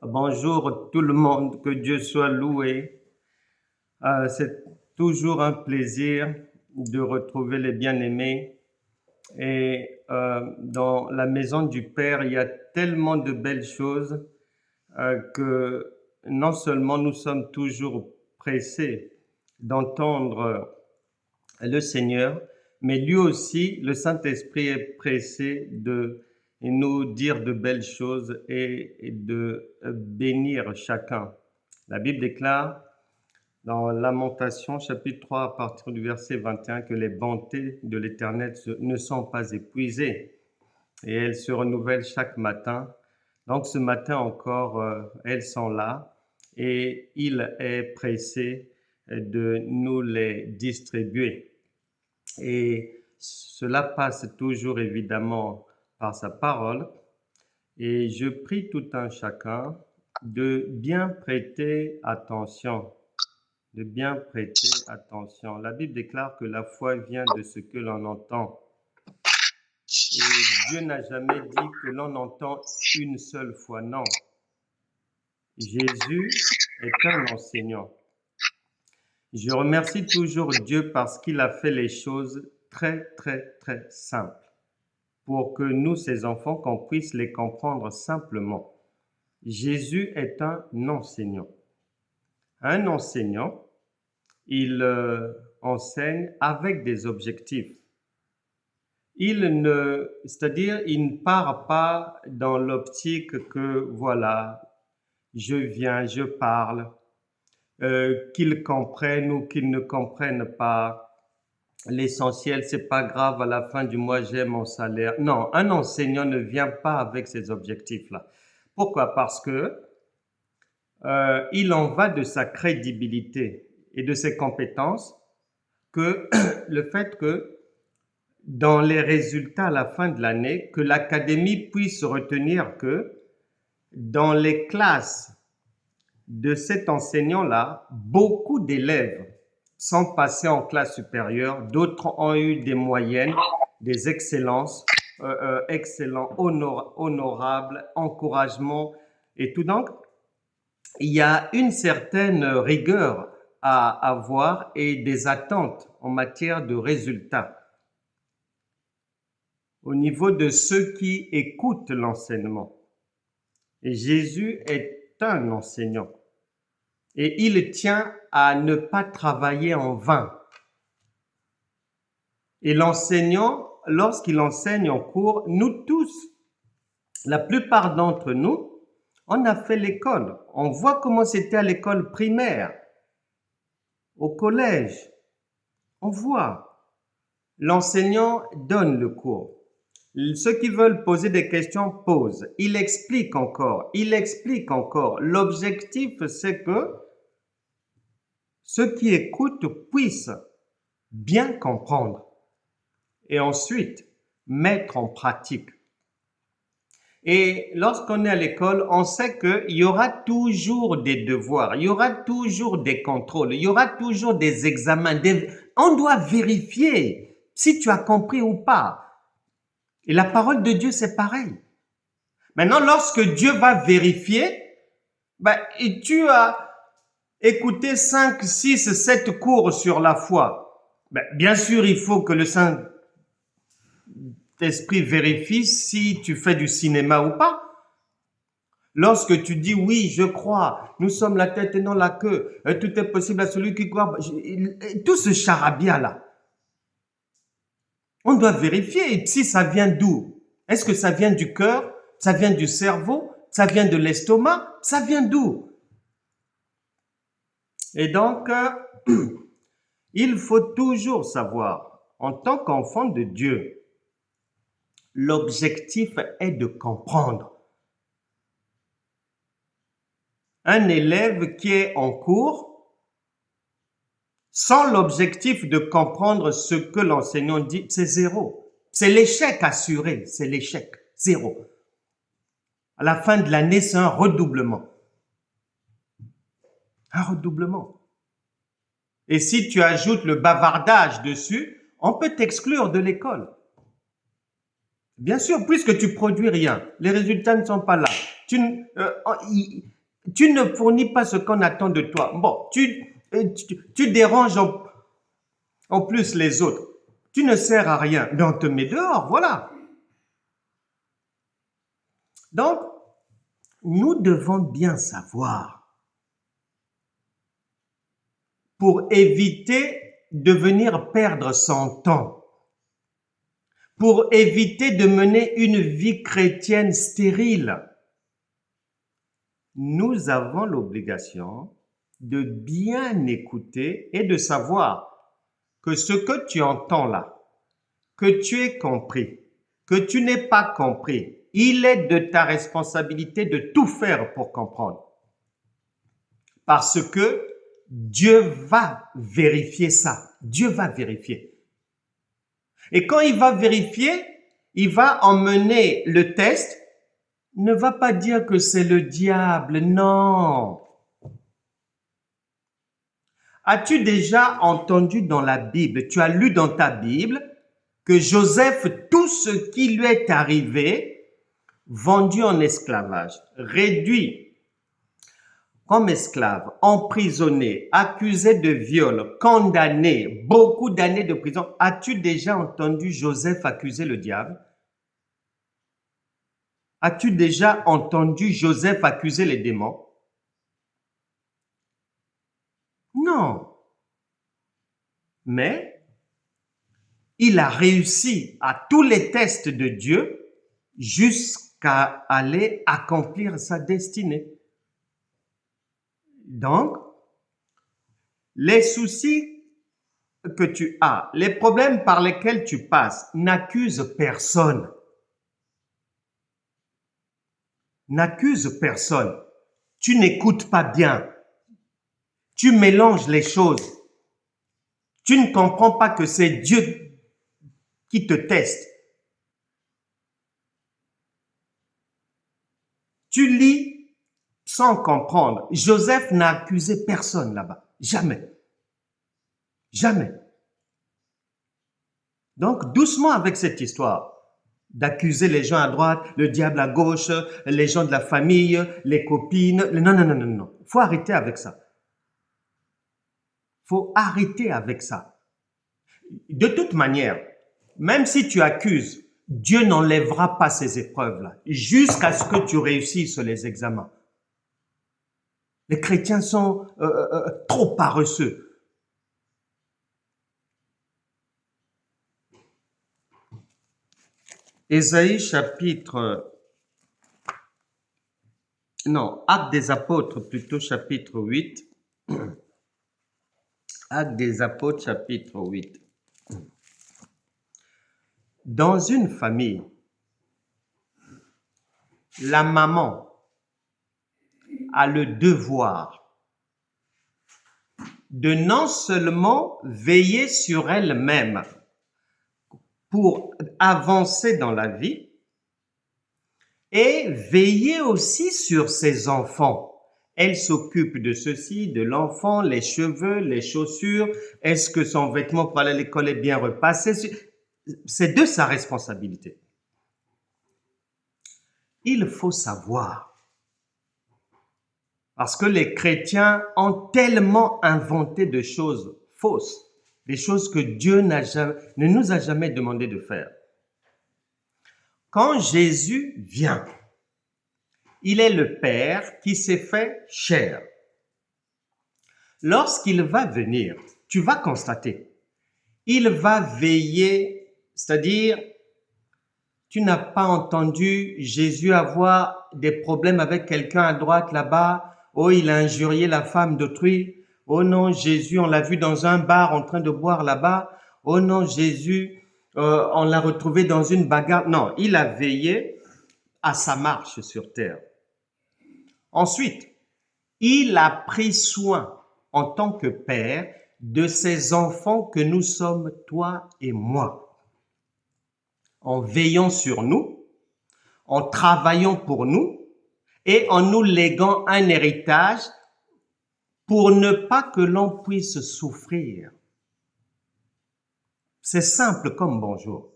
Bonjour tout le monde, que Dieu soit loué. C'est toujours un plaisir de retrouver les bien-aimés. Et dans la maison du Père, il y a tellement de belles choses que non seulement nous sommes toujours pressés d'entendre le Seigneur, mais lui aussi, le Saint-Esprit est pressé de nous dire de belles choses et de bénir chacun. La Bible déclare dans Lamentation chapitre 3 à partir du verset 21 que les bontés de l'Éternel ne sont pas épuisées et elles se renouvellent chaque matin. Donc ce matin encore, elles sont là et il est pressé de nous les distribuer. Et cela passe toujours évidemment par sa parole. Et je prie tout un chacun de bien prêter attention, de bien prêter attention. La Bible déclare que la foi vient de ce que l'on entend. Et Dieu n'a jamais dit que l'on entend une seule fois, non. Jésus est un enseignant. Je remercie toujours Dieu parce qu'il a fait les choses très, très, très simples pour que nous, ses enfants, qu'on puisse les comprendre simplement. Jésus est un enseignant. Un enseignant, il enseigne avec des objectifs. C'est-à-dire, il ne part pas dans l'optique que, voilà, je viens, je parle, qu'ils comprennent ou qu'ils ne comprennent pas. L'essentiel, c'est pas grave, à la fin du mois, j'ai mon salaire. Non, un enseignant ne vient pas avec ces objectifs-là. Pourquoi? Parce que il en va de sa crédibilité et de ses compétences que le fait que dans les résultats à la fin de l'année, que l'académie puisse retenir que dans les classes de cet enseignant-là, beaucoup d'élèves sont passés en classe supérieure, d'autres ont eu des moyennes, des excellences, excellents, honorables, encouragements et tout. Donc, il y a une certaine rigueur à avoir et des attentes en matière de résultats au niveau de ceux qui écoutent l'enseignement. Et Jésus est un enseignant et il tient à ne pas travailler en vain. Et l'enseignant, lorsqu'il enseigne en cours, nous tous, la plupart d'entre nous, on a fait l'école. On voit comment c'était à l'école primaire, au collège. On voit. L'enseignant donne le cours. Ceux qui veulent poser des questions posent. Il explique encore. Il explique encore. L'objectif, c'est que ceux qui écoutent puissent bien comprendre et ensuite mettre en pratique. Et lorsqu'on est à l'école, on sait qu'il y aura toujours des devoirs, il y aura toujours des contrôles, il y aura toujours des examens. On doit vérifier si tu as compris ou pas. Et la parole de Dieu, c'est pareil. Maintenant, lorsque Dieu va vérifier, et tu as écouté 5, 6, 7 cours sur la foi. Bien sûr, il faut que le Saint-Esprit vérifie si tu fais du cinéma ou pas. Lorsque tu dis oui, je crois, nous sommes la tête et non la queue, tout est possible à celui qui croit, tout ce charabia-là, on doit vérifier. Et si ça vient d'où? Est-ce que ça vient du cœur? Ça vient du cerveau? Ça vient de l'estomac? Ça vient d'où? Et donc, il faut toujours savoir, en tant qu'enfant de Dieu, l'objectif est de comprendre. Un élève qui est en cours, sans l'objectif de comprendre ce que l'enseignant dit, c'est zéro. C'est l'échec assuré, c'est l'échec, zéro. À la fin de l'année, c'est un redoublement. Un redoublement. Et si tu ajoutes le bavardage dessus, on peut t'exclure de l'école. Bien sûr, puisque tu produis rien, les résultats ne sont pas là. Tu ne fournis pas ce qu'on attend de toi. Bon, tu déranges en plus les autres. Tu ne sers à rien, mais on te met dehors, voilà. Donc, nous devons bien savoir pour éviter de venir perdre son temps, pour éviter de mener une vie chrétienne stérile. Nous avons l'obligation de bien écouter et de savoir que ce que tu entends là, que tu aies compris, que tu n'aies pas compris, il est de ta responsabilité de tout faire pour comprendre. Parce que Dieu va vérifier ça. Dieu va vérifier. Et quand il va vérifier, il va emmener le test. Ne va pas dire que c'est le diable, non. As-tu déjà entendu dans la Bible, tu as lu dans ta Bible, que Joseph, tout ce qui lui est arrivé, vendu en esclavage, réduit comme esclave, emprisonné, accusé de viol, condamné, beaucoup d'années de prison. As-tu déjà entendu Joseph accuser le diable? As-tu déjà entendu Joseph accuser les démons? Non. Mais il a réussi à tous les tests de Dieu jusqu'à aller accomplir sa destinée. Donc, les soucis que tu as, les problèmes par lesquels tu passes, n'accusent personne. N'accuse personne. Tu n'écoutes pas bien. Tu mélanges les choses. Tu ne comprends pas que c'est Dieu qui te teste. Tu lis sans comprendre. Joseph n'a accusé personne là-bas. Jamais. Jamais. Donc, doucement avec cette histoire d'accuser les gens à droite, le diable à gauche, les gens de la famille, les copines. Non, non, non, non, non. Il faut arrêter avec ça. Il faut arrêter avec ça. De toute manière, même si tu accuses, Dieu n'enlèvera pas ces épreuves-là jusqu'à ce que tu réussisses les examens. Les chrétiens sont trop paresseux. Ésaïe chapitre... Non, Actes des Apôtres plutôt chapitre 8. Actes des Apôtres chapitre 8. Dans une famille, la maman a le devoir de non seulement veiller sur elle-même pour avancer dans la vie et veiller aussi sur ses enfants. Elle s'occupe de ceci, de l'enfant, les cheveux, les chaussures. Est-ce que son vêtement pour aller à l'école est bien repassé? C'est de sa responsabilité. Il faut savoir, parce que les chrétiens ont tellement inventé de choses fausses, des choses que Dieu ne nous a jamais demandé de faire. Quand Jésus vient, il est le Père qui s'est fait chair. Lorsqu'il va venir, tu vas constater, il va veiller, c'est-à-dire, tu n'as pas entendu Jésus avoir des problèmes avec quelqu'un à droite là-bas. Oh, il a injurié la femme d'autrui. Oh non, Jésus, on l'a vu dans un bar en train de boire là-bas. Oh non, Jésus, on l'a retrouvé dans une bagarre. Non, il a veillé à sa marche sur terre. Ensuite, il a pris soin en tant que père de ses enfants que nous sommes, toi et moi, en veillant sur nous, en travaillant pour nous et en nous léguant un héritage pour ne pas que l'on puisse souffrir. C'est simple comme bonjour.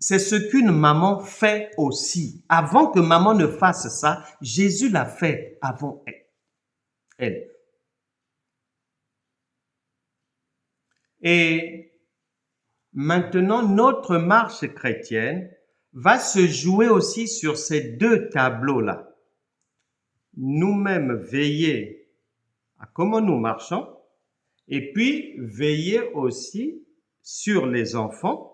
C'est ce qu'une maman fait aussi. Avant que maman ne fasse ça, Jésus l'a fait avant elle. Et maintenant, notre marche chrétienne va se jouer aussi sur ces deux tableaux-là. Nous-mêmes veiller à comment nous marchons et puis veiller aussi sur les enfants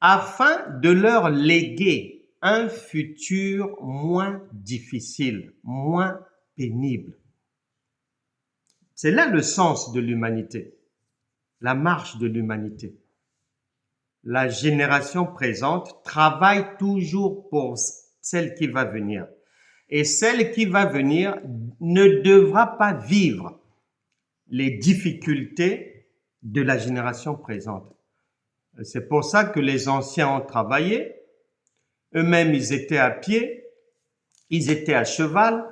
afin de leur léguer un futur moins difficile, moins pénible. C'est là le sens de l'humanité, la marche de l'humanité. La génération présente travaille toujours pour celle qui va venir. Et celle qui va venir ne devra pas vivre les difficultés de la génération présente. C'est pour ça que les anciens ont travaillé. Eux-mêmes, ils étaient à pied, ils étaient à cheval,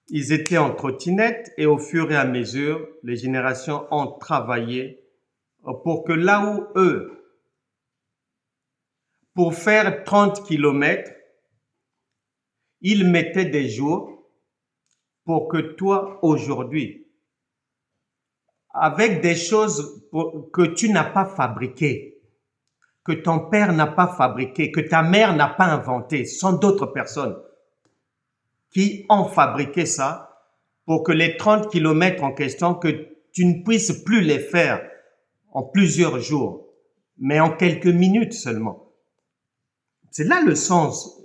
ils étaient en trottinette et au fur et à mesure, les générations ont travaillé pour que là où eux, pour faire 30 kilomètres, ils mettaient des jours pour que toi, aujourd'hui, avec des choses que tu n'as pas fabriquées, que ton père n'a pas fabriqué, que ta mère n'a pas inventé, ce sont d'autres personnes qui ont fabriqué ça pour que les 30 kilomètres en question, que tu ne puisses plus les faire en plusieurs jours, mais en quelques minutes seulement. C'est là le sens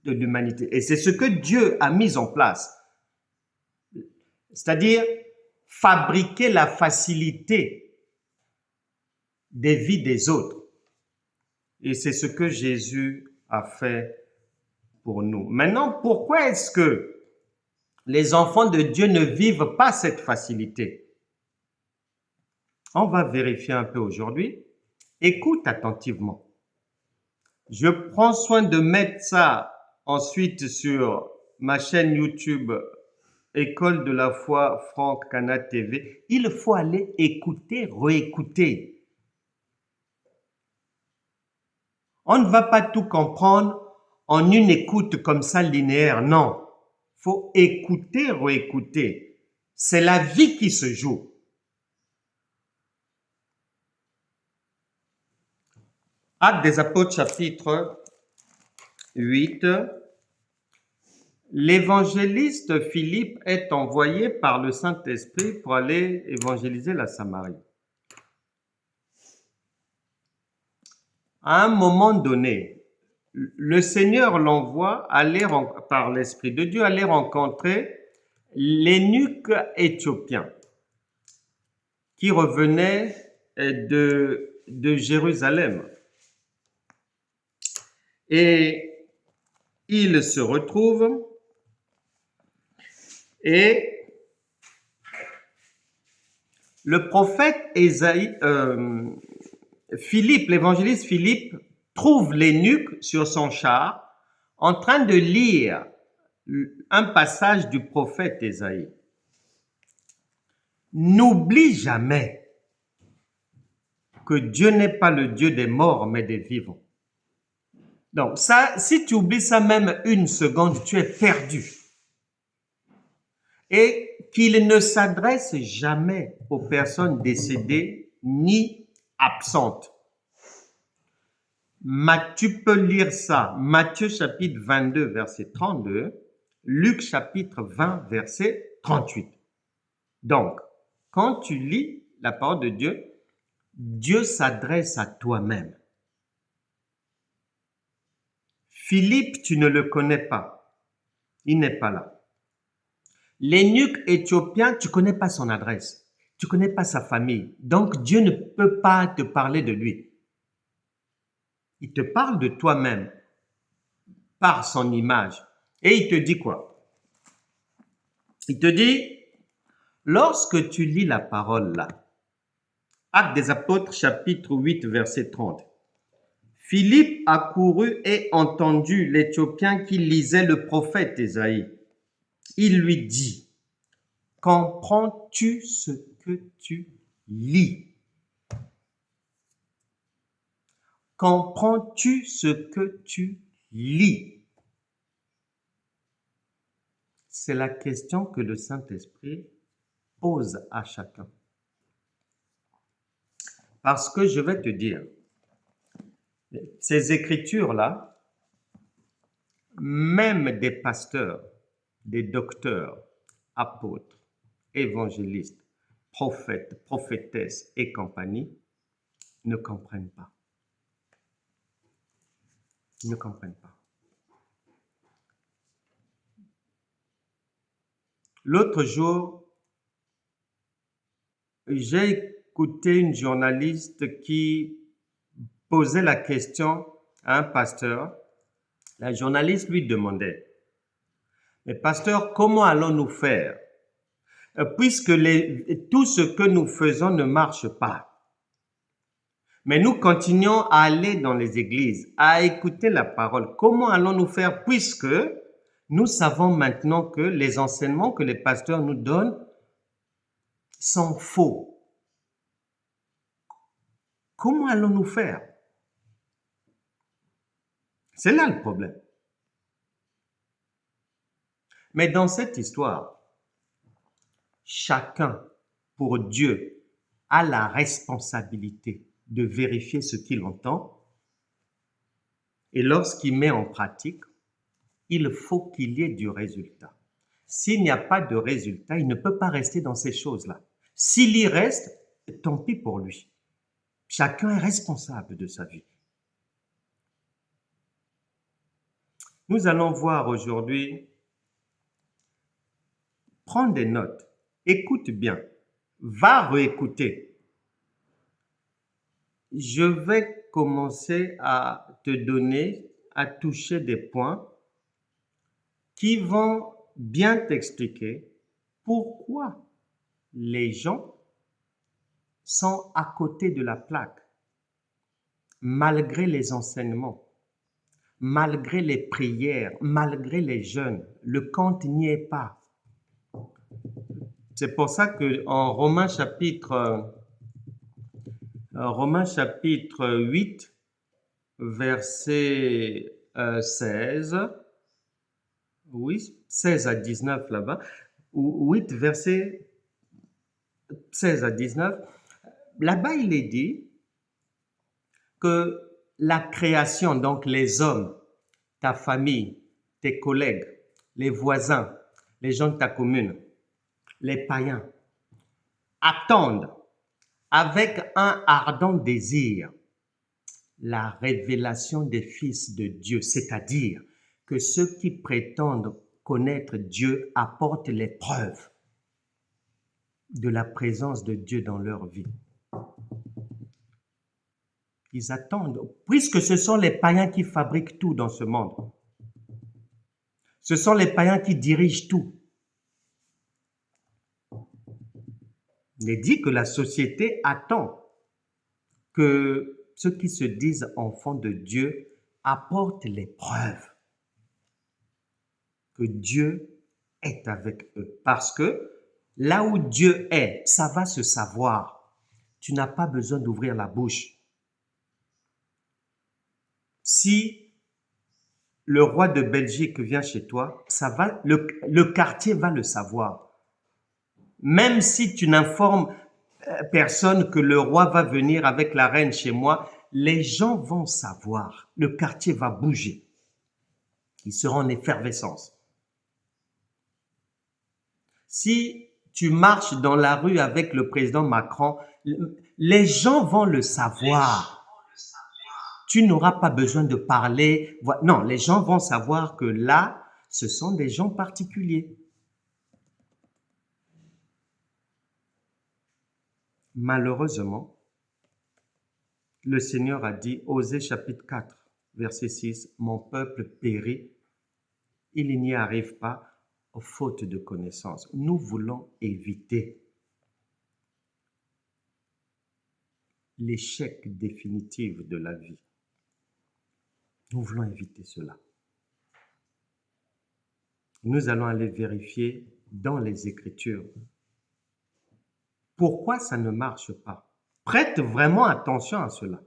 de l'humanité. Et c'est ce que Dieu a mis en place. C'est-à-dire fabriquer la facilité des vies des autres. Et c'est ce que Jésus a fait pour nous. Maintenant, pourquoi est-ce que les enfants de Dieu ne vivent pas cette facilité? On va vérifier un peu aujourd'hui. Écoute attentivement. Je prends soin de mettre ça ensuite sur ma chaîne YouTube École de la foi Franck Cana TV. Il faut aller écouter, réécouter. On ne va pas tout comprendre en une écoute comme ça linéaire, non. Il faut écouter, réécouter. C'est la vie qui se joue. Actes des Apôtres, chapitre 8. L'évangéliste Philippe est envoyé par le Saint-Esprit pour aller évangéliser la Samarie. À un moment donné, le Seigneur l'envoie aller par l'Esprit de Dieu aller rencontrer l'eunuque éthiopien qui revenait de Jérusalem. Et il se retrouve et le prophète Philippe, l'évangéliste Philippe, trouve l'eunuque sur son char en train de lire un passage du prophète Ésaïe. N'oublie jamais que Dieu n'est pas le Dieu des morts, mais des vivants. Donc ça, si tu oublies ça même une seconde, tu es perdu. Et qu'il ne s'adresse jamais aux personnes décédées ni absentes. Tu peux lire ça, Matthieu chapitre 22, verset 32, Luc chapitre 20, verset 38. Donc, quand tu lis la parole de Dieu, Dieu s'adresse à toi-même. Philippe, tu ne le connais pas. Il n'est pas là. L'eunuque éthiopien, tu ne connais pas son adresse. Tu ne connais pas sa famille. Donc, Dieu ne peut pas te parler de lui. Il te parle de toi-même par son image. Et il te dit quoi? Il te dit, lorsque tu lis la parole là, Actes des Apôtres, chapitre 8, verset 30, Philippe a couru et entendu l'Éthiopien qui lisait le prophète Ésaïe. Il lui dit, comprends-tu ce que tu lis? Comprends-tu ce que tu lis? C'est la question que le Saint-Esprit pose à chacun. Parce que je vais te dire, ces écritures-là, même des pasteurs, des docteurs, apôtres, évangélistes, prophètes, prophétesses et compagnie, ne comprennent pas. Ils ne comprennent pas. L'autre jour, j'ai écouté une journaliste qui posait la question à un pasteur. La journaliste lui demandait, mais pasteur, comment allons-nous faire puisque tout ce que nous faisons ne marche pas? Mais nous continuons à aller dans les églises, à écouter la parole. Comment allons-nous faire puisque nous savons maintenant que les enseignements que les pasteurs nous donnent sont faux? Comment allons-nous faire? C'est là le problème. Mais dans cette histoire, chacun, pour Dieu, a la responsabilité de vérifier ce qu'il entend. Et lorsqu'il met en pratique, il faut qu'il y ait du résultat. S'il n'y a pas de résultat, il ne peut pas rester dans ces choses-là. S'il y reste, tant pis pour lui. Chacun est responsable de sa vie. Nous allons voir aujourd'hui, prends des notes, écoute bien, va réécouter. Je vais commencer à te donner, à toucher des points qui vont bien t'expliquer pourquoi les gens sont à côté de la plaque, malgré les enseignements, malgré les prières, malgré les jeûnes. Le compte n'y est pas. C'est pour ça que en Romains chapitre 8, verset 16, oui, 16 à 19 là-bas, 8, verset 16 à 19, là-bas il est dit que la création, donc les hommes, ta famille, tes collègues, les voisins, les gens de ta commune, les païens, attendent avec un ardent désir la révélation des fils de Dieu, c'est-à-dire que ceux qui prétendent connaître Dieu apportent les preuves de la présence de Dieu dans leur vie. Ils attendent, puisque ce sont les païens qui fabriquent tout dans ce monde. Ce sont les païens qui dirigent tout. Il est dit que la société attend que ceux qui se disent enfants de Dieu apportent les preuves que Dieu est avec eux. Parce que là où Dieu est, ça va se savoir. Tu n'as pas besoin d'ouvrir la bouche. Si le roi de Belgique vient chez toi, ça va, le quartier va le savoir. Même si tu n'informes personne que le roi va venir avec la reine chez moi, les gens vont savoir. Le quartier va bouger. Ils seront en effervescence. Si tu marches dans la rue avec le président Macron, les gens vont le savoir. Tu n'auras pas besoin de parler. Non, les gens vont savoir que là, ce sont des gens particuliers. Malheureusement, le Seigneur a dit, Osée chapitre 4, verset 6, « Mon peuple périt, il n'y arrive pas, faute de connaissance. » Nous voulons éviter l'échec définitif de la vie. Nous voulons éviter cela. Nous allons aller vérifier dans les Écritures pourquoi ça ne marche pas. Prête vraiment attention à cela.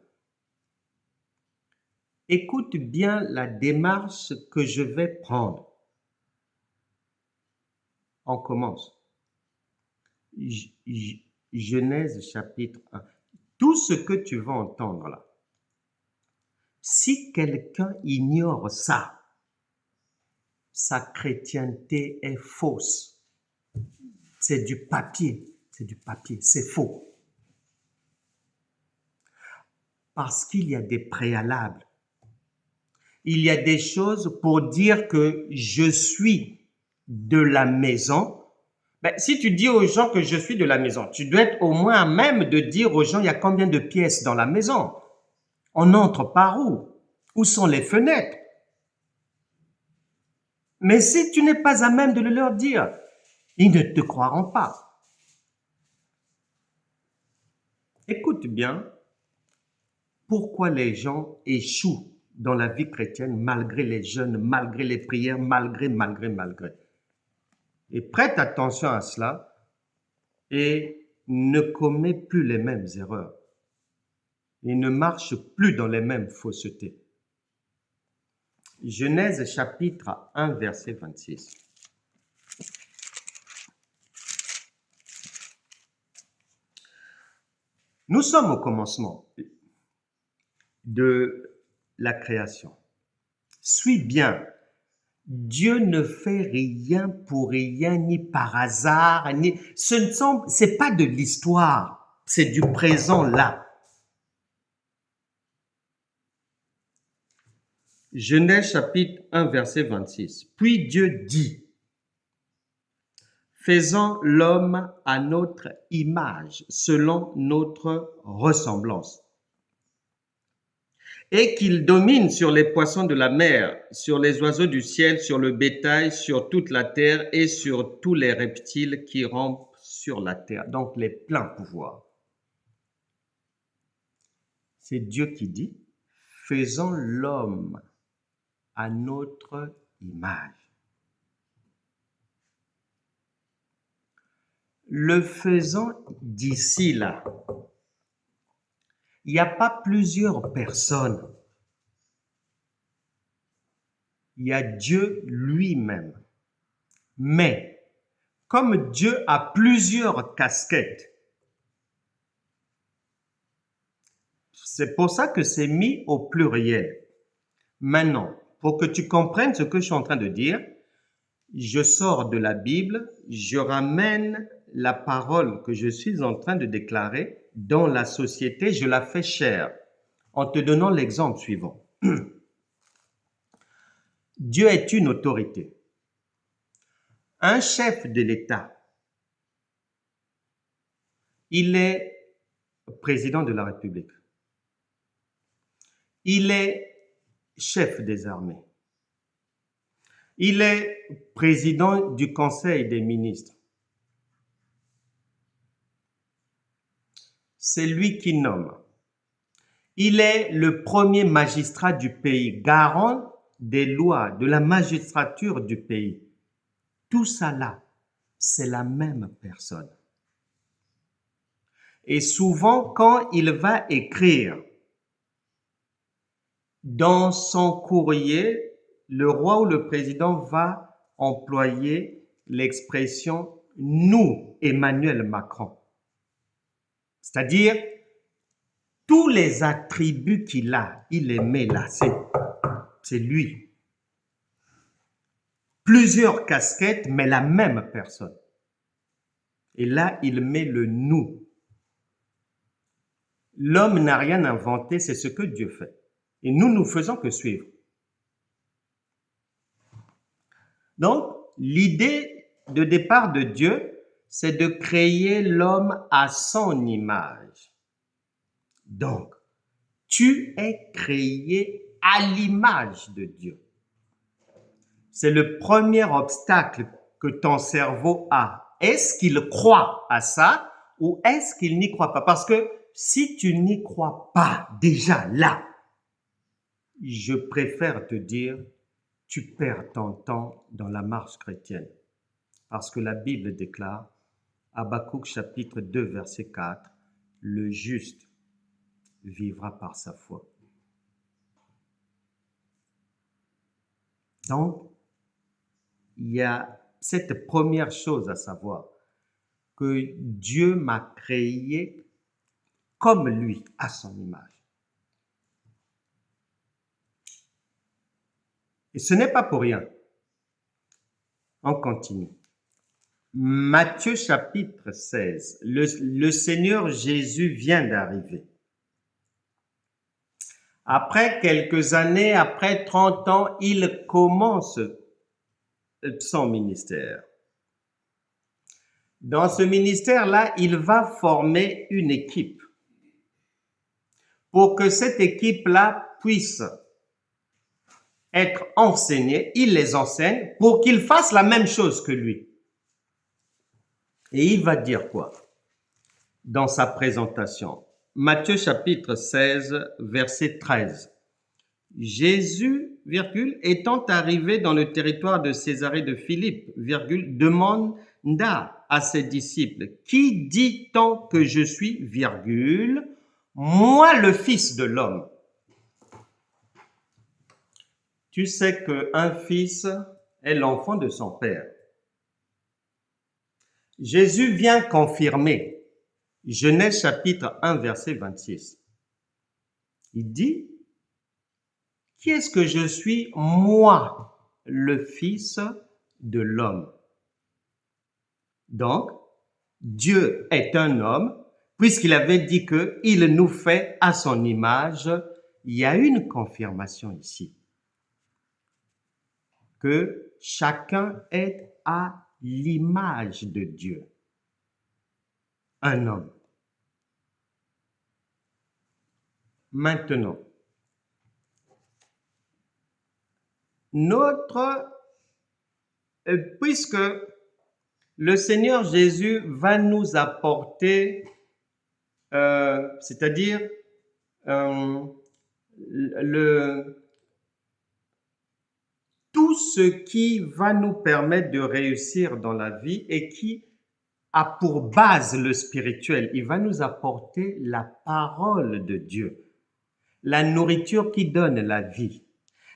Écoute bien la démarche que je vais prendre. On commence. Genèse chapitre 1. Tout ce que tu vas entendre là, si quelqu'un ignore ça, sa chrétienté est fausse. C'est du papier, c'est faux. Parce qu'il y a des préalables. Il y a des choses pour dire que je suis de la maison. Ben, si tu dis aux gens que je suis de la maison, tu dois être au moins à même de dire aux gens il y a combien de pièces dans la maison. On entre par où? Où sont les fenêtres? Mais si tu n'es pas à même de le leur dire, ils ne te croiront pas. Écoute bien, pourquoi les gens échouent dans la vie chrétienne malgré les jeûnes, malgré les prières, malgré. Et prête attention à cela et ne commets plus les mêmes erreurs. Et ne marche plus dans les mêmes faussetés. Genèse chapitre 1, verset 26. Nous sommes au commencement de la création. Suis bien, Dieu ne fait rien pour rien, ni par hasard, c'est pas de l'histoire, c'est du présent là. Genèse chapitre 1, verset 26. Puis Dieu dit, faisons l'homme à notre image, selon notre ressemblance, et qu'il domine sur les poissons de la mer, sur les oiseaux du ciel, sur le bétail, sur toute la terre et sur tous les reptiles qui rampent sur la terre. Donc les pleins pouvoirs. C'est Dieu qui dit, faisons l'homme à notre image. Le faisant d'ici là, il n'y a pas plusieurs personnes. Il y a Dieu lui-même. Mais, comme Dieu a plusieurs casquettes, c'est pour ça que c'est mis au pluriel. Maintenant, pour que tu comprennes ce que je suis en train de dire, je sors de la Bible, je ramène la parole que je suis en train de déclarer dans la société, je la fais chère, en te donnant l'exemple suivant. Dieu est une autorité. Un chef de l'État, il est président de la République. Il est chef des armées. Il est président du Conseil des ministres. C'est lui qui nomme. Il est le premier magistrat du pays, garant des lois, de la magistrature du pays. Tout ça là, c'est la même personne. Et souvent, quand il va écrire dans son courrier, le roi ou le président va employer l'expression « nous, Emmanuel Macron ». C'est-à-dire, tous les attributs qu'il a, il les met là, c'est lui. Plusieurs casquettes, mais la même personne. Et là, il met le « nous ». L'homme n'a rien inventé, c'est ce que Dieu fait. Et nous, nous faisons que suivre. Donc, l'idée de départ de Dieu, c'est de créer l'homme à son image. Donc, tu es créé à l'image de Dieu. C'est le premier obstacle que ton cerveau a. Est-ce qu'il croit à ça ou est-ce qu'il n'y croit pas? Parce que si tu n'y crois pas déjà là, je préfère te dire, tu perds ton temps dans la marche chrétienne. Parce que la Bible déclare, Habakkuk chapitre 2 verset 4, « « Le juste vivra par sa foi ». Donc, il y a cette première chose à savoir, que Dieu m'a créé comme lui, à son image. Et ce n'est pas pour rien. On continue. Matthieu chapitre 16. Le Seigneur Jésus vient d'arriver. Après quelques années, après 30 ans, il commence son ministère. Dans ce ministère-là, il va former une équipe pour que cette équipe-là puisse être enseignée. Il les enseigne pour qu'ils fassent la même chose que lui. Et il va dire quoi dans sa présentation? Matthieu chapitre 16, verset 13. Jésus, virgule, étant arrivé dans le territoire de Césarée de Philippe, virgule, demanda à ses disciples, qui dit-on que je suis, virgule, moi le Fils de l'homme? Tu sais qu'un fils est l'enfant de son père. Jésus vient confirmer Genèse chapitre 1, verset 26. Il dit, qui est-ce que je suis, moi, le Fils de l'homme? Donc, Dieu est un homme, puisqu'il avait dit qu'il nous fait à son image. Il y a une confirmation ici, que chacun est à l'image de Dieu. Un homme. Maintenant, puisque le Seigneur Jésus va nous apporter, c'est-à-dire tout ce qui va nous permettre de réussir dans la vie et qui a pour base le spirituel. Il va nous apporter la parole de Dieu, la nourriture qui donne la vie,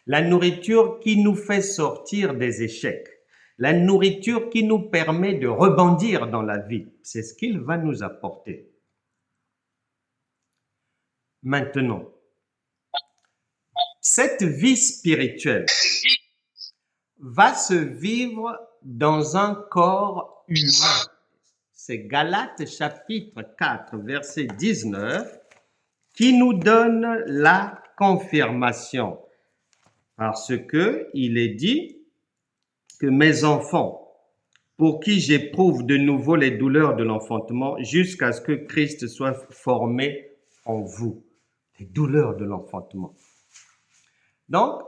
la nourriture qui nous fait sortir des échecs, la nourriture qui nous permet de rebondir dans la vie. C'est ce qu'il va nous apporter. Maintenant, cette vie spirituelle va se vivre dans un corps humain. C'est Galates chapitre 4, verset 19, qui nous donne la confirmation. Parce que il est dit que mes enfants, pour qui j'éprouve de nouveau les douleurs de l'enfantement, jusqu'à ce que Christ soit formé en vous. Les douleurs de l'enfantement. Donc,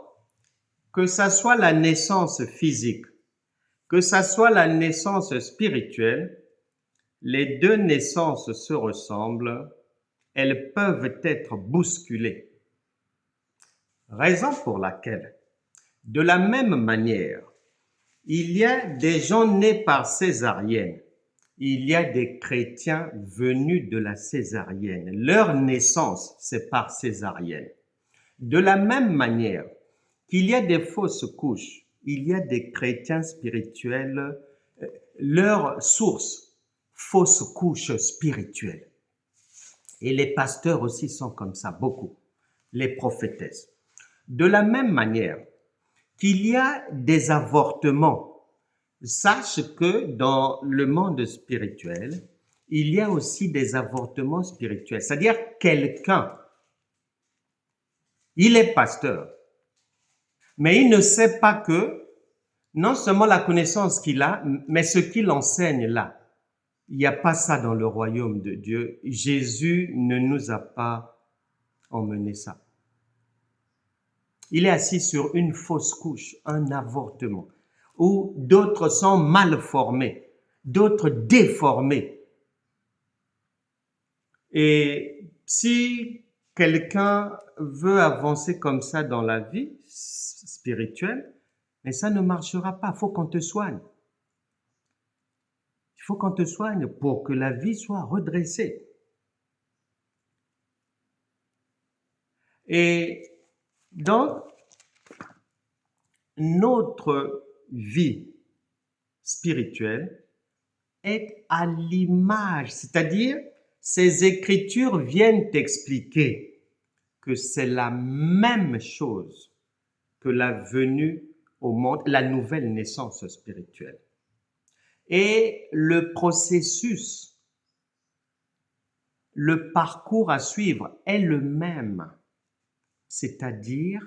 que ça soit la naissance physique, que ça soit la naissance spirituelle, les deux naissances se ressemblent, elles peuvent être bousculées. Raison pour laquelle, de la même manière, il y a des gens nés par césarienne, il y a des chrétiens venus de la césarienne. Leur naissance, c'est par césarienne. De la même manière qu'il y a des fausses couches, il y a des chrétiens spirituels, leur source, fausse couche spirituelle. Et les pasteurs aussi sont comme ça, beaucoup, les prophétesses. De la même manière qu'il y a des avortements, sache que dans le monde spirituel, il y a aussi des avortements spirituels. C'est-à-dire quelqu'un, il est pasteur, mais il ne sait pas que non seulement la connaissance qu'il a, mais ce qu'il enseigne là, il n'y a pas ça dans le royaume de Dieu. Jésus ne nous a pas emmené ça. Il est assis sur une fausse couche, un avortement, où d'autres sont mal formés, d'autres déformés. Et si quelqu'un veut avancer comme ça dans la vie spirituelle, mais ça ne marchera pas. Il faut qu'on te soigne. Il faut qu'on te soigne pour que la vie soit redressée. Et donc, notre vie spirituelle est à l'image, c'est-à-dire ces écritures viennent expliquer que c'est la même chose que la venue au monde, la nouvelle naissance spirituelle. Et le processus, le parcours à suivre est le même, c'est-à-dire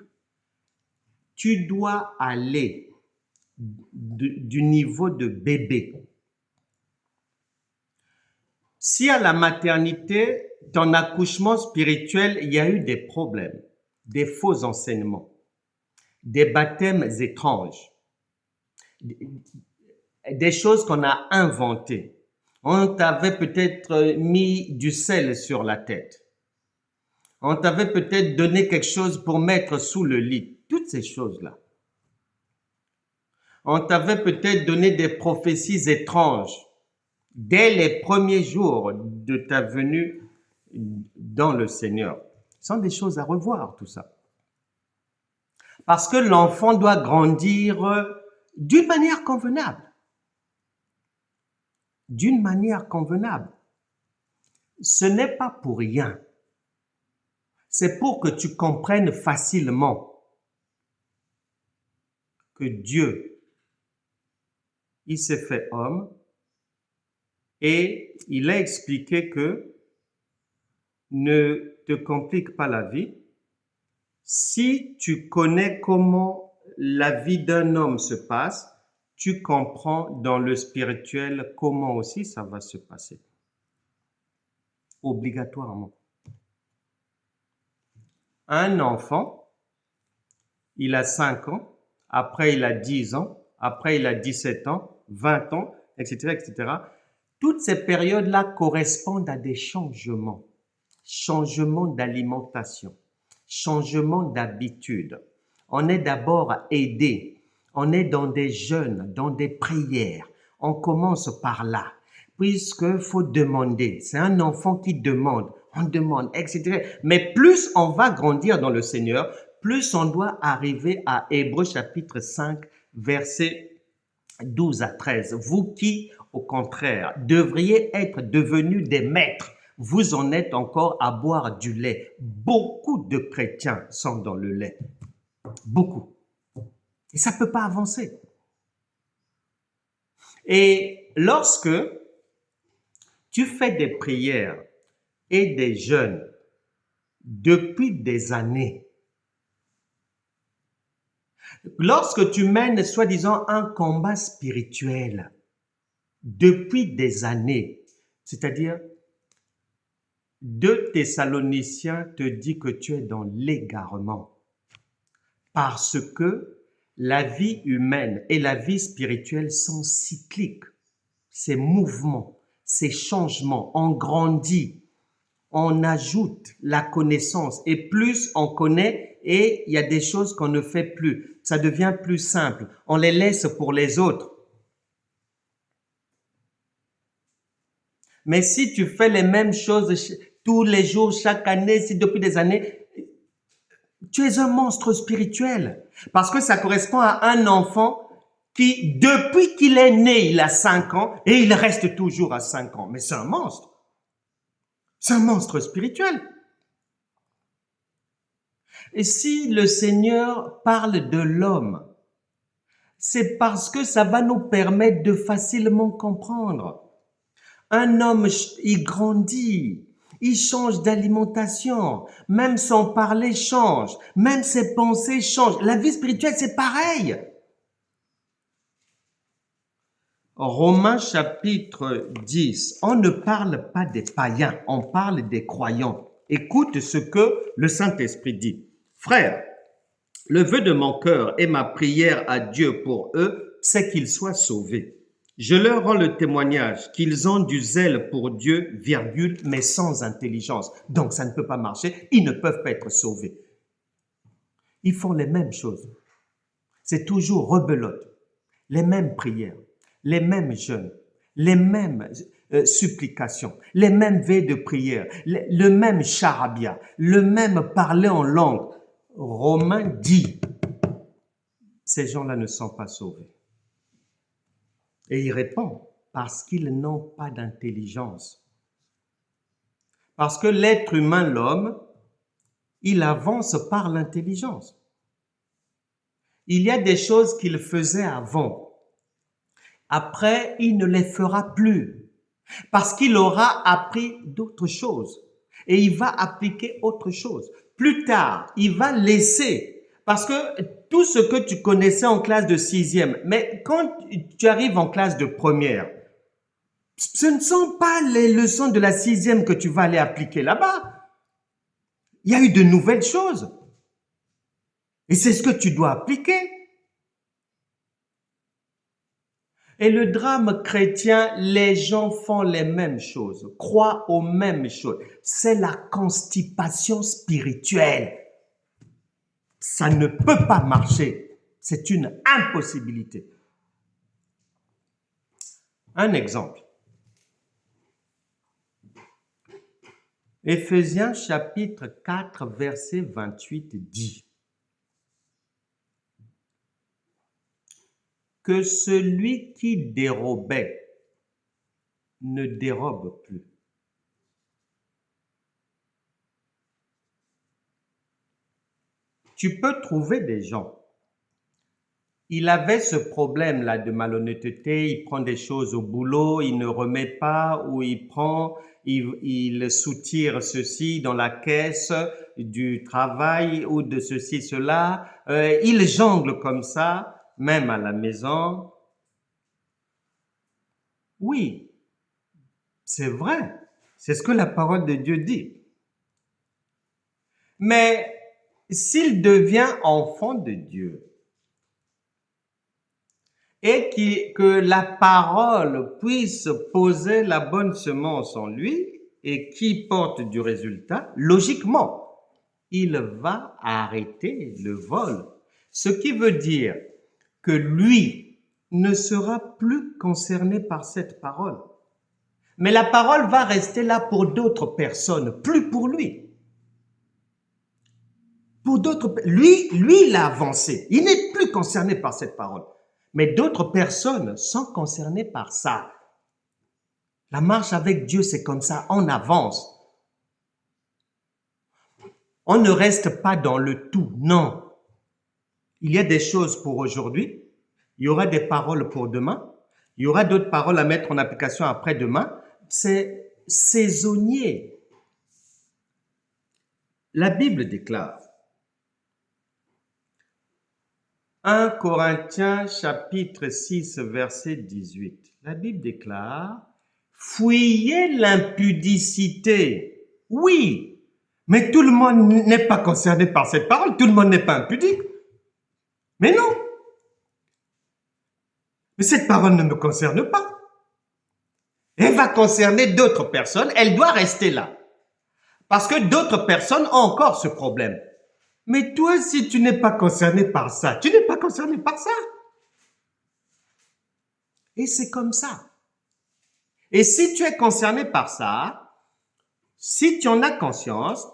tu dois aller du niveau de bébé. Si à la maternité, ton accouchement spirituel, il y a eu des problèmes, des faux enseignements, des baptêmes étranges, des choses qu'on a inventées. On t'avait peut-être mis du sel sur la tête. On t'avait peut-être donné quelque chose pour mettre sous le lit. Toutes ces choses-là. On t'avait peut-être donné des prophéties étranges dès les premiers jours de ta venue dans le Seigneur. Ce sont des choses à revoir, tout ça. Parce que l'enfant doit grandir d'une manière convenable. D'une manière convenable. Ce n'est pas pour rien. C'est pour que tu comprennes facilement que Dieu, il s'est fait homme et il a expliqué que ne te complique pas la vie. Si tu connais comment la vie d'un homme se passe, tu comprends dans le spirituel comment aussi ça va se passer. Obligatoirement. Un enfant, il a 5 ans, après il a 10 ans, après il a 17 ans, 20 ans, etc., etc. Toutes ces périodes-là correspondent à des changements. Changement d'alimentation, changement d'habitude. On est d'abord aidé. On est dans des jeûnes, dans des prières. On commence par là, puisqu'il faut demander. C'est un enfant qui demande, on demande, etc. Mais plus on va grandir dans le Seigneur, plus on doit arriver à Hébreux chapitre 5, versets 12 à 13. Vous qui, au contraire, devriez être devenus des maîtres, vous en êtes encore à boire du lait. Beaucoup de chrétiens sont dans le lait. Beaucoup. Et ça ne peut pas avancer. Et lorsque tu fais des prières et des jeûnes depuis des années, lorsque tu mènes soi-disant un combat spirituel depuis des années, c'est-à-dire 2 Thessaloniciens te dit que tu es dans l'égarement parce que la vie humaine et la vie spirituelle sont cycliques. Ces mouvements, ces changements, on grandit, on ajoute la connaissance et plus on connaît et il y a des choses qu'on ne fait plus. Ça devient plus simple. On les laisse pour les autres. Mais si tu fais les mêmes choses tous les jours, chaque année, si depuis des années, tu es un monstre spirituel. Parce que ça correspond à un enfant qui, depuis qu'il est né, il a 5 ans et il reste toujours à 5 ans. Mais c'est un monstre. C'est un monstre spirituel. Et si le Seigneur parle de l'homme, c'est parce que ça va nous permettre de facilement comprendre. Un homme, il grandit, il change d'alimentation, même son parler change, même ses pensées changent. La vie spirituelle, c'est pareil. Romains chapitre 10, on ne parle pas des païens, on parle des croyants. Écoute ce que le Saint-Esprit dit. Frères, le vœu de mon cœur et ma prière à Dieu pour eux, c'est qu'ils soient sauvés. Je leur rends le témoignage qu'ils ont du zèle pour Dieu, virgule, mais sans intelligence. Donc, ça ne peut pas marcher. Ils ne peuvent pas être sauvés. Ils font les mêmes choses. C'est toujours rebelote. Les mêmes prières, les mêmes jeûnes, les mêmes supplications, les mêmes veilles de prière, le même charabia, le même parler en langue. Romains dit, ces gens-là ne sont pas sauvés. Et il répond, parce qu'ils n'ont pas d'intelligence. Parce que l'être humain, l'homme, il avance par l'intelligence. Il y a des choses qu'il faisait avant. Après, il ne les fera plus. Parce qu'il aura appris d'autres choses. Et il va appliquer autre chose. Plus tard, il va laisser. Parce que tout ce que tu connaissais en classe de 6e, mais quand tu arrives en classe de première, ce ne sont pas les leçons de la 6e que tu vas aller appliquer là-bas. Il y a eu de nouvelles choses. Et c'est ce que tu dois appliquer. Et le drame chrétien, les gens font les mêmes choses, croient aux mêmes choses. C'est la constipation spirituelle. Ça ne peut pas marcher. C'est une impossibilité. Un exemple. Éphésiens chapitre 4, verset 28 dit que celui qui dérobait ne dérobe plus. Tu peux trouver des gens. Il avait ce problème-là de malhonnêteté, il prend des choses au boulot, il ne remet pas, ou il soutire ceci dans la caisse du travail ou de ceci, cela. Il jongle comme ça, même à la maison. Oui, c'est vrai. C'est ce que la parole de Dieu dit. Mais s'il devient enfant de Dieu, et que la parole puisse poser la bonne semence en lui et qui porte du résultat, logiquement, il va arrêter le vol. Ce qui veut dire que lui ne sera plus concerné par cette parole. Mais la parole va rester là pour d'autres personnes, plus pour lui. Pour d'autres, lui, il a avancé. Il n'est plus concerné par cette parole. Mais d'autres personnes sont concernées par ça. La marche avec Dieu, c'est comme ça, on avance. On ne reste pas dans le tout, non. Il y a des choses pour aujourd'hui, il y aura des paroles pour demain, il y aura d'autres paroles à mettre en application après-demain. C'est saisonnier. La Bible déclare, 1 Corinthiens chapitre 6 verset 18. La Bible déclare, fuyez l'impudicité. Oui, mais tout le monde n'est pas concerné par cette parole, tout le monde n'est pas impudique. Mais non. Mais cette parole ne me concerne pas. Elle va concerner d'autres personnes, elle doit rester là. Parce que d'autres personnes ont encore ce problème. Mais toi, si tu n'es pas concerné par ça, tu n'es pas concerné par ça. Et c'est comme ça. Et si tu es concerné par ça, si tu en as conscience,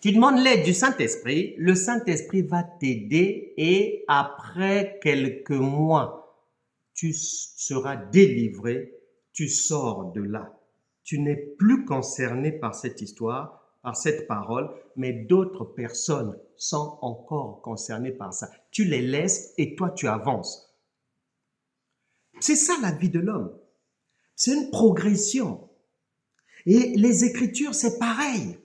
tu demandes l'aide du Saint-Esprit, le Saint-Esprit va t'aider et après quelques mois, tu seras délivré, tu sors de là. Tu n'es plus concerné par cette histoire, par cette parole, mais d'autres personnes sont encore concernées par ça. Tu les laisses et toi tu avances. C'est ça la vie de l'homme. C'est une progression. Et les Écritures, c'est pareil.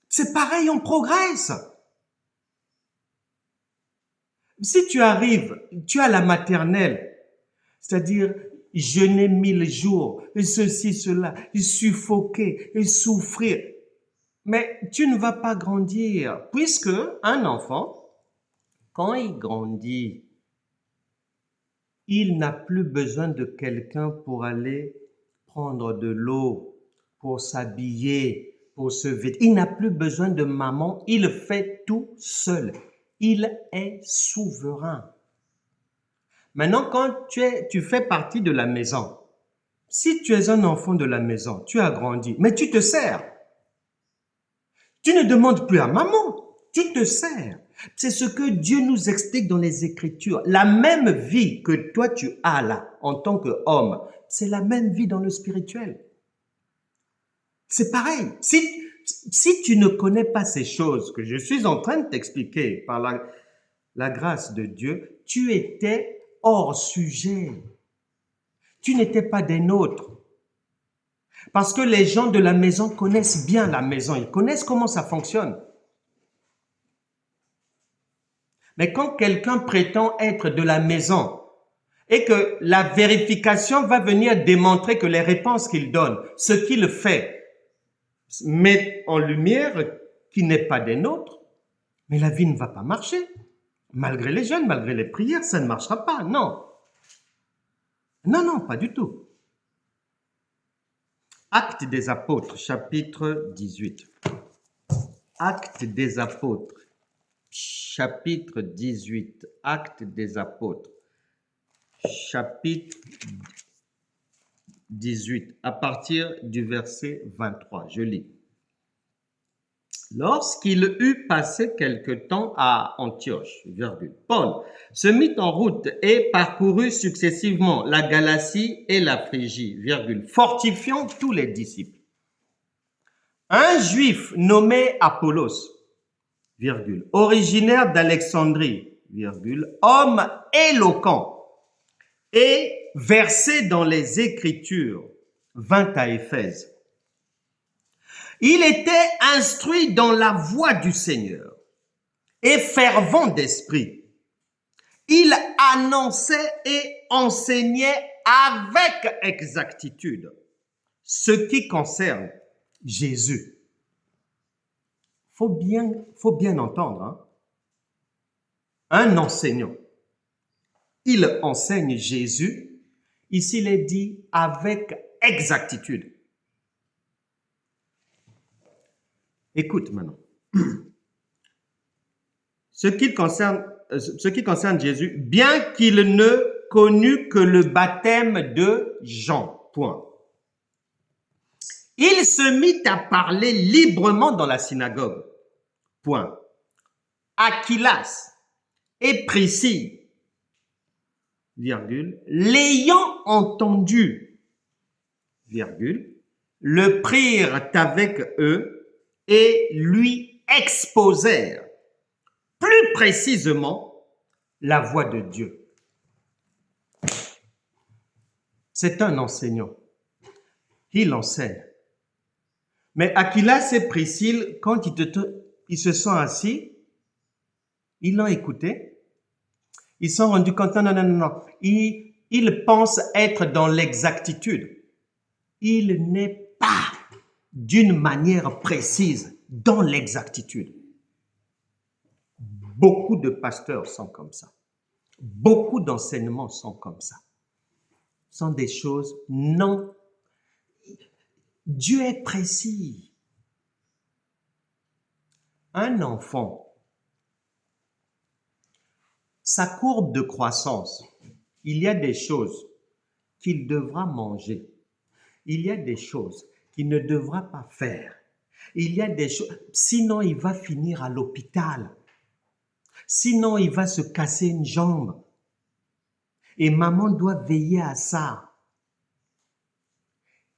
C'est pareil, on progresse. Si tu arrives, tu as la maternelle, c'est-à-dire jeûner 1000 jours, et ceci, cela, et suffoquer, et souffrir. Mais tu ne vas pas grandir, puisque un enfant, quand il grandit, il n'a plus besoin de quelqu'un pour aller prendre de l'eau, pour s'habiller, pour se vêtir. Il n'a plus besoin de maman, il fait tout seul. Il est souverain. Maintenant, quand tu fais partie de la maison, si tu es un enfant de la maison, tu as grandi, mais tu te sers. Tu ne demandes plus à maman, tu te sers. C'est ce que Dieu nous explique dans les Écritures. La même vie que toi tu as là, en tant qu'homme, c'est la même vie dans le spirituel. C'est pareil. Si tu ne connais pas ces choses que je suis en train de t'expliquer par la grâce de Dieu, tu étais hors sujet. Tu n'étais pas des nôtres. Parce que les gens de la maison connaissent bien la maison. Ils connaissent comment ça fonctionne. Mais quand quelqu'un prétend être de la maison et que la vérification va venir démontrer que les réponses qu'il donne, ce qu'il fait, met en lumière qui n'est pas des nôtres, mais la vie ne va pas marcher. Malgré les jeûnes, malgré les prières, ça ne marchera pas, non. Non, non, pas du tout. Actes des apôtres, chapitre 18. Actes des apôtres, chapitre 18. Actes des apôtres, chapitre 18, à partir du verset 23. Je lis. Lorsqu'il eut passé quelque temps à Antioche, Paul se mit en route et parcourut successivement la Galatie et la Phrygie, fortifiant tous les disciples. Un juif nommé Apollos, originaire d'Alexandrie, homme éloquent et versé dans les Écritures, vint à Éphèse. Il était instruit dans la voie du Seigneur et fervent d'esprit. Il annonçait et enseignait avec exactitude ce qui concerne Jésus. Faut bien entendre, hein? Un enseignant, il enseigne Jésus. Ici, il est dit avec exactitude. Écoute maintenant. Ce qui concerne Jésus, bien qu'il ne connût que le baptême de Jean, point. Il se mit à parler librement dans la synagogue, point. Aquilas et Priscille, l'ayant entendu, le prirent avec eux et lui exposèrent plus précisément la voix de Dieu. C'est un enseignant. Il enseigne. Mais Aquilas et Priscille, quand ils se sont assis, ils l'ont écouté. Ils se sont rendus compte, non. Ils pensent être dans l'exactitude. Il n'est pas d'une manière précise dans l'exactitude. Beaucoup de pasteurs sont comme ça. Beaucoup d'enseignements sont comme ça. Ce sont des choses non. Dieu est précis. Un enfant, sa courbe de croissance, il y a des choses qu'il devra manger. Il y a des choses qu'il ne devra pas faire. Il y a des choses, sinon il va finir à l'hôpital. Sinon il va se casser une jambe. Et maman doit veiller à ça.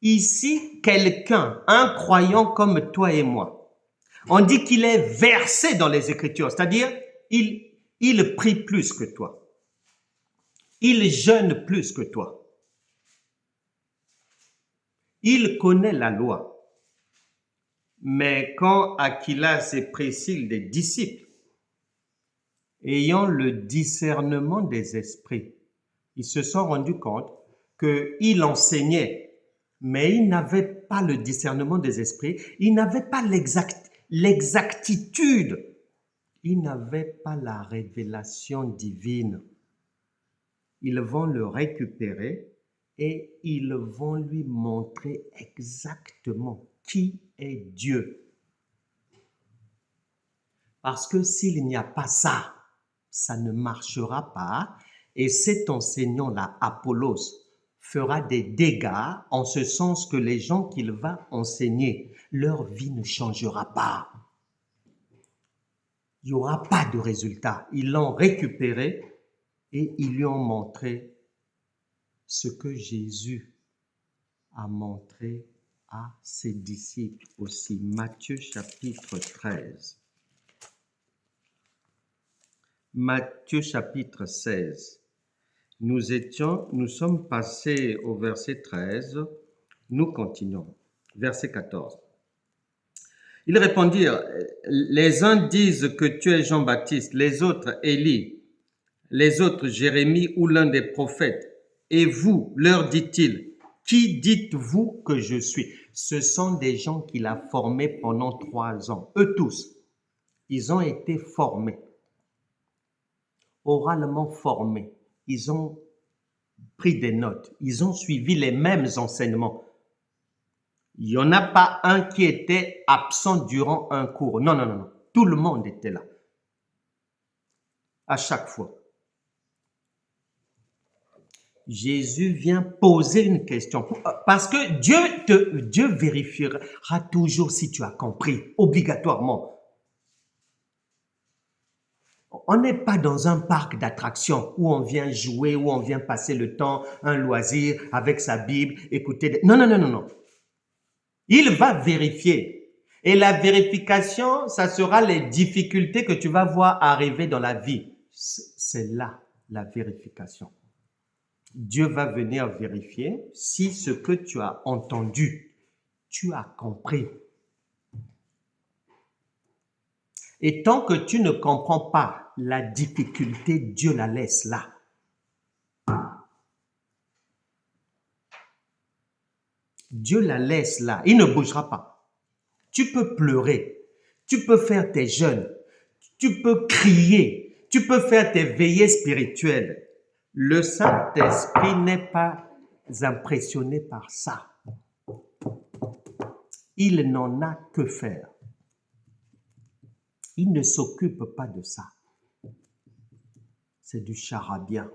Ici, quelqu'un, un croyant comme toi et moi, on dit qu'il est versé dans les Écritures, c'est-à-dire il prie plus que toi. Il jeûne plus que toi. Il connaît la loi. Mais quand Aquilas et Priscille, des disciples, ayant le discernement des esprits, ils se sont rendus compte qu'il enseignait, mais il n'avait pas le discernement des esprits, il n'avait pas l'exactitude, il n'avait pas la révélation divine. Ils vont le récupérer et ils vont lui montrer exactement qui est Dieu. Parce que s'il n'y a pas ça, ça ne marchera pas. Et cet enseignant-là, Apollos, fera des dégâts en ce sens que les gens qu'il va enseigner, leur vie ne changera pas. il n'y aura pas de résultat. Ils l'ont récupéré et ils lui ont montré ce que Jésus a montré à ses disciples aussi. Matthieu chapitre 13. Matthieu chapitre 16. Nous sommes passés au verset 13. Nous continuons. Verset 14. Ils répondirent, les uns disent que tu es Jean-Baptiste, les autres Élie, les autres Jérémie ou l'un des prophètes. Et vous, leur dit-il, qui dites-vous que je suis? Ce sont des gens qu'il a formés pendant 3 ans. Eux tous, ils ont été formés, oralement formés. Ils ont pris des notes. Ils ont suivi les mêmes enseignements. Il n'y en a pas un qui était absent durant un cours. Non, non, non, non. Tout le monde était là. À chaque fois. Jésus vient poser une question. Parce que Dieu vérifiera toujours si tu as compris, obligatoirement. On n'est pas dans un parc d'attractions où on vient jouer, où on vient passer le temps, un loisir avec sa Bible, écouter. Non, non, non, non, non. Il va vérifier. Et la vérification, ça sera les difficultés que tu vas voir arriver dans la vie. C'est là la vérification. Dieu va venir vérifier si ce que tu as entendu, tu as compris. Et tant que tu ne comprends pas la difficulté, Dieu la laisse là. Dieu la laisse là. Il ne bougera pas. Tu peux pleurer. Tu peux faire tes jeûnes. Tu peux crier. Tu peux faire tes veillées spirituelles. Le Saint-Esprit n'est pas impressionné par ça. Il n'en a que faire. Il ne s'occupe pas de ça. C'est du charabia.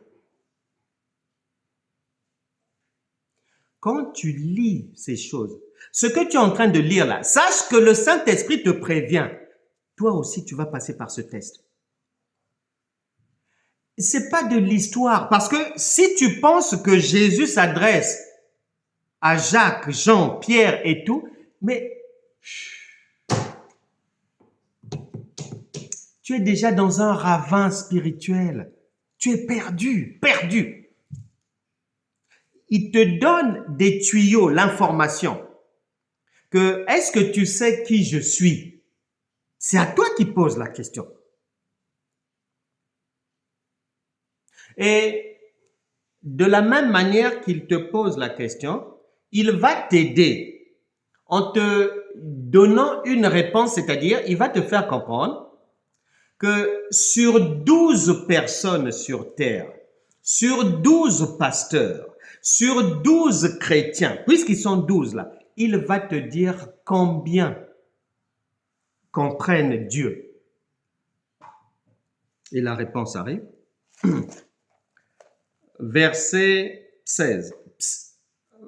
Quand tu lis ces choses, ce que tu es en train de lire là, sache que le Saint-Esprit te prévient. Toi aussi, tu vas passer par ce test. C'est pas de l'histoire, parce que si tu penses que Jésus s'adresse à Jacques, Jean, Pierre et tout, mais tu es déjà dans un ravin spirituel. Tu es perdu, perdu. Il te donne des tuyaux, l'information. Que est-ce que tu sais qui je suis? C'est à toi qui poses la question. Et de la même manière qu'il te pose la question, il va t'aider en te donnant une réponse, c'est-à-dire il va te faire comprendre que sur 12 personnes sur terre, sur 12 pasteurs, sur 12 chrétiens, puisqu'ils sont 12 là, il va te dire combien comprennent Dieu. Et la réponse arrive. Verset 16.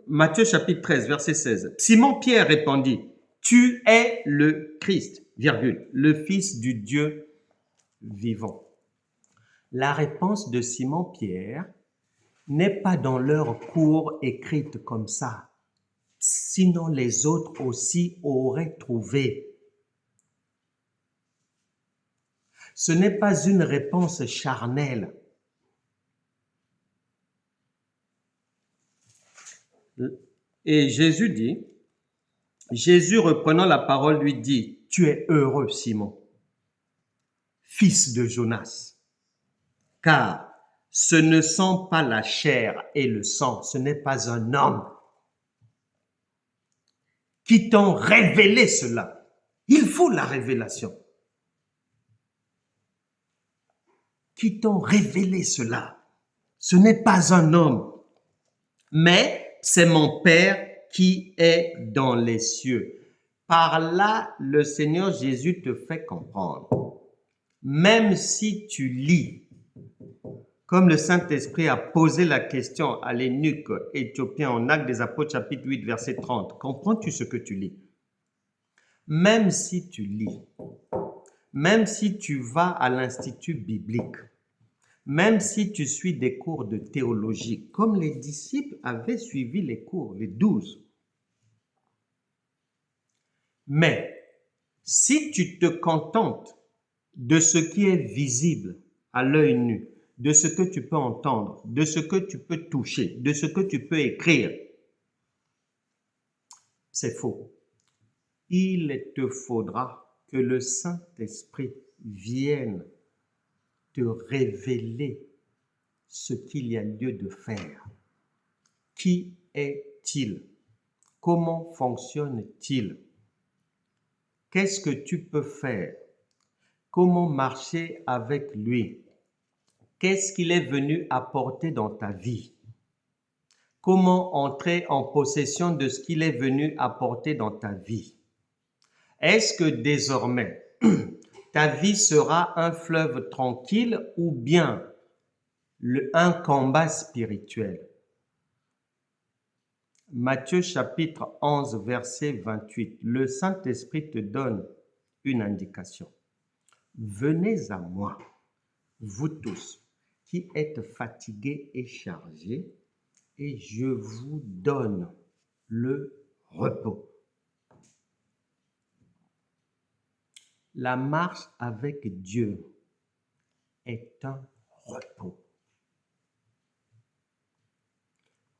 Matthieu chapitre 13, verset 16. Simon-Pierre répondit, « Tu es le Christ, virgule, le Fils du Dieu vivant. » La réponse de Simon-Pierre n'est pas dans leur cours écrite comme ça. Sinon, les autres aussi auraient trouvé. Ce n'est pas une réponse charnelle. Et Jésus dit, Jésus reprenant la parole lui dit, « Tu es heureux, Simon, fils de Jonas, car ce ne sont pas la chair et le sang, ce n'est pas un homme qui t'ont révélé cela. » Il faut la révélation. Qui t'ont révélé cela. Ce n'est pas un homme, mais c'est mon Père qui est dans les cieux. Par là, le Seigneur Jésus te fait comprendre. Même si tu lis, comme le Saint-Esprit a posé la question à l'eunuque éthiopien en Actes des Apôtres chapitre 8 verset 30, comprends-tu ce que tu lis? Même si tu lis, même si tu vas à l'institut biblique, même si tu suis des cours de théologie, comme les disciples avaient suivi les cours, les 12. Mais si tu te contentes de ce qui est visible à l'œil nu, de ce que tu peux entendre, de ce que tu peux toucher, de ce que tu peux écrire, c'est faux. Il te faudra que le Saint-Esprit vienne te révéler ce qu'il y a lieu de faire. Qui est-il? Comment fonctionne-t-il? Qu'est-ce que tu peux faire? Comment marcher avec lui? Qu'est-ce qu'il est venu apporter dans ta vie? Comment entrer en possession de ce qu'il est venu apporter dans ta vie? Est-ce que désormais, ta vie sera un fleuve tranquille ou bien un combat spirituel? Matthieu chapitre 11, verset 28. Le Saint-Esprit te donne une indication. Venez à moi, vous tous qui êtes fatigués et chargés, et je vous donne le repos. La marche avec Dieu est un repos.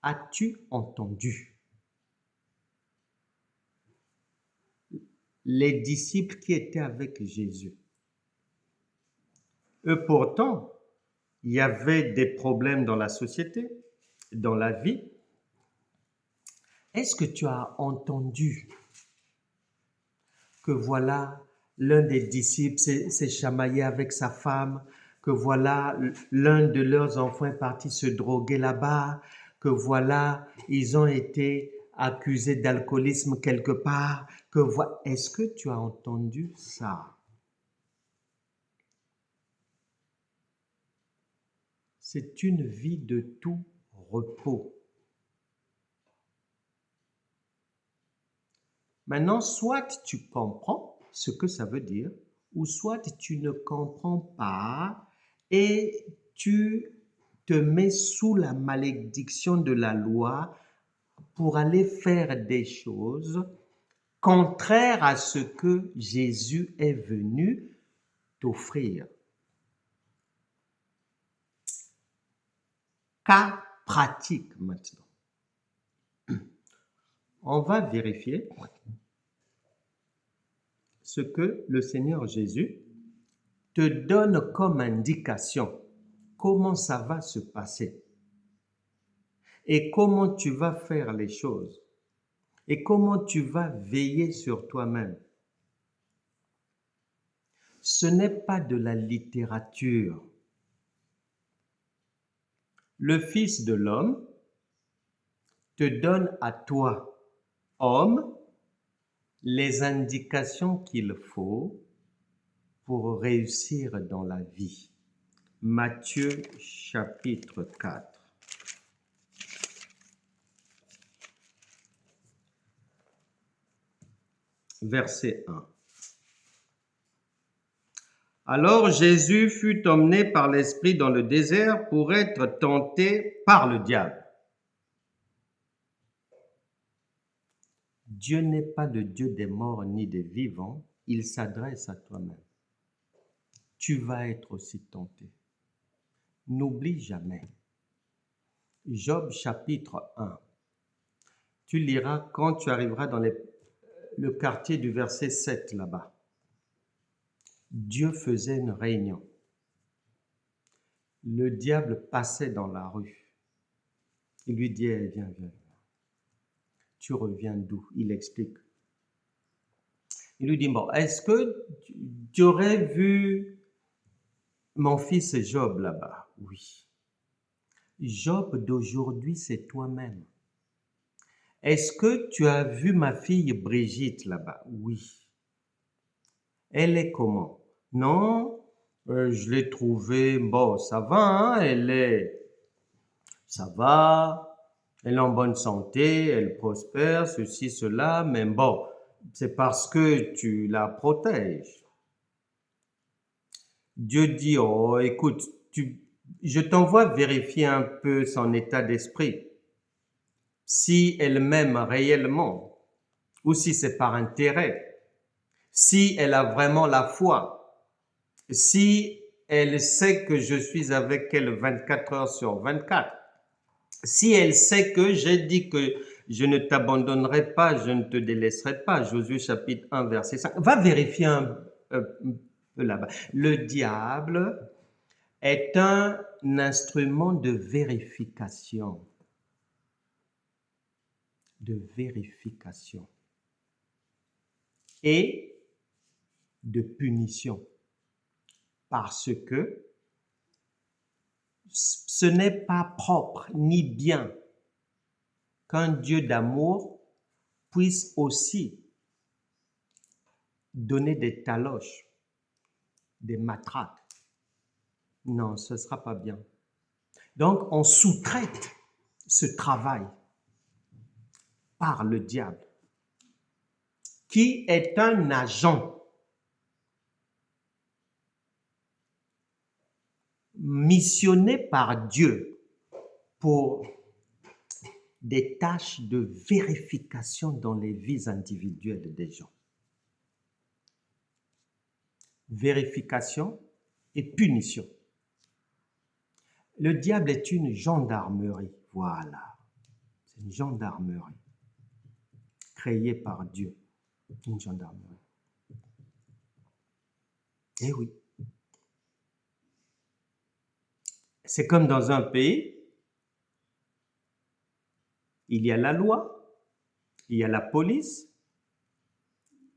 As-tu entendu? Les disciples qui étaient avec Jésus. Eux pourtant, il y avait des problèmes dans la société, dans la vie. Est-ce que tu as entendu que voilà, l'un des disciples s'est chamaillé avec sa femme, que voilà, l'un de leurs enfants est parti se droguer là-bas, que voilà, ils ont été accusés d'alcoolisme quelque part, que voilà. Est-ce que tu as entendu ça? C'est une vie de tout repos. Maintenant, soit tu comprends ce que ça veut dire, ou soit tu ne comprends pas et tu te mets sous la malédiction de la loi pour aller faire des choses contraires à ce que Jésus est venu t'offrir. Cas pratique maintenant. On va vérifier ce que le Seigneur Jésus te donne comme indication. Comment ça va se passer? Et comment tu vas faire les choses? Et comment tu vas veiller sur toi-même? Ce n'est pas de la littérature. Le Fils de l'homme te donne à toi, homme, les indications qu'il faut pour réussir dans la vie. Matthieu chapitre 4. Verset 1. Alors Jésus fut emmené par l'Esprit dans le désert pour être tenté par le diable. Dieu n'est pas le Dieu des morts ni des vivants, il s'adresse à toi-même. Tu vas être aussi tenté. N'oublie jamais. Job chapitre 1. Tu liras quand tu arriveras dans le quartier du verset 7 là-bas. Dieu faisait une réunion. Le diable passait dans la rue. Il lui dit, viens. Tu reviens d'où? Il explique. Il lui dit, bon, est-ce que tu aurais vu mon fils Job là-bas? Oui. Job d'aujourd'hui, c'est toi-même. Est-ce que tu as vu ma fille Brigitte là-bas? Oui. Elle est comment? Non, je l'ai trouvée, bon, ça va, hein, ça va, elle est en bonne santé, elle prospère, ceci, cela, mais bon, c'est parce que tu la protèges. Dieu dit, oh, écoute, je t'envoie vérifier un peu son état d'esprit, si elle m'aime réellement, ou si c'est par intérêt, si elle a vraiment la foi, si elle sait que je suis avec elle 24 heures sur 24, si elle sait que j'ai dit que je ne t'abandonnerai pas, je ne te délaisserai pas, Josué chapitre 1, verset 5, va vérifier un peu là-bas. Le diable est un instrument de vérification. Et de punition. Parce que ce n'est pas propre ni bien qu'un Dieu d'amour puisse aussi donner des taloches, des matraques. Non, ce ne sera pas bien. Donc, on sous-traite ce travail par le diable, qui est un agent missionné par Dieu pour des tâches de vérification dans les vies individuelles des gens. Vérification et punition. Le diable est une gendarmerie, voilà. C'est une gendarmerie créée par Dieu, une gendarmerie. Eh oui. C'est comme dans un pays, il y a la loi, il y a la police,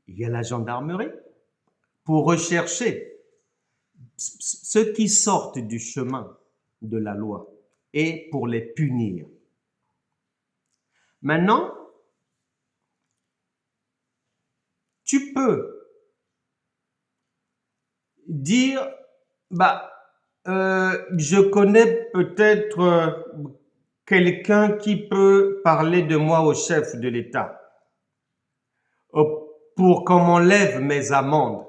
il y a la gendarmerie pour rechercher ceux qui sortent du chemin de la loi et pour les punir. Maintenant, tu peux dire, je connais peut-être quelqu'un qui peut parler de moi au chef de l'État pour qu'on m'enlève mes amendes.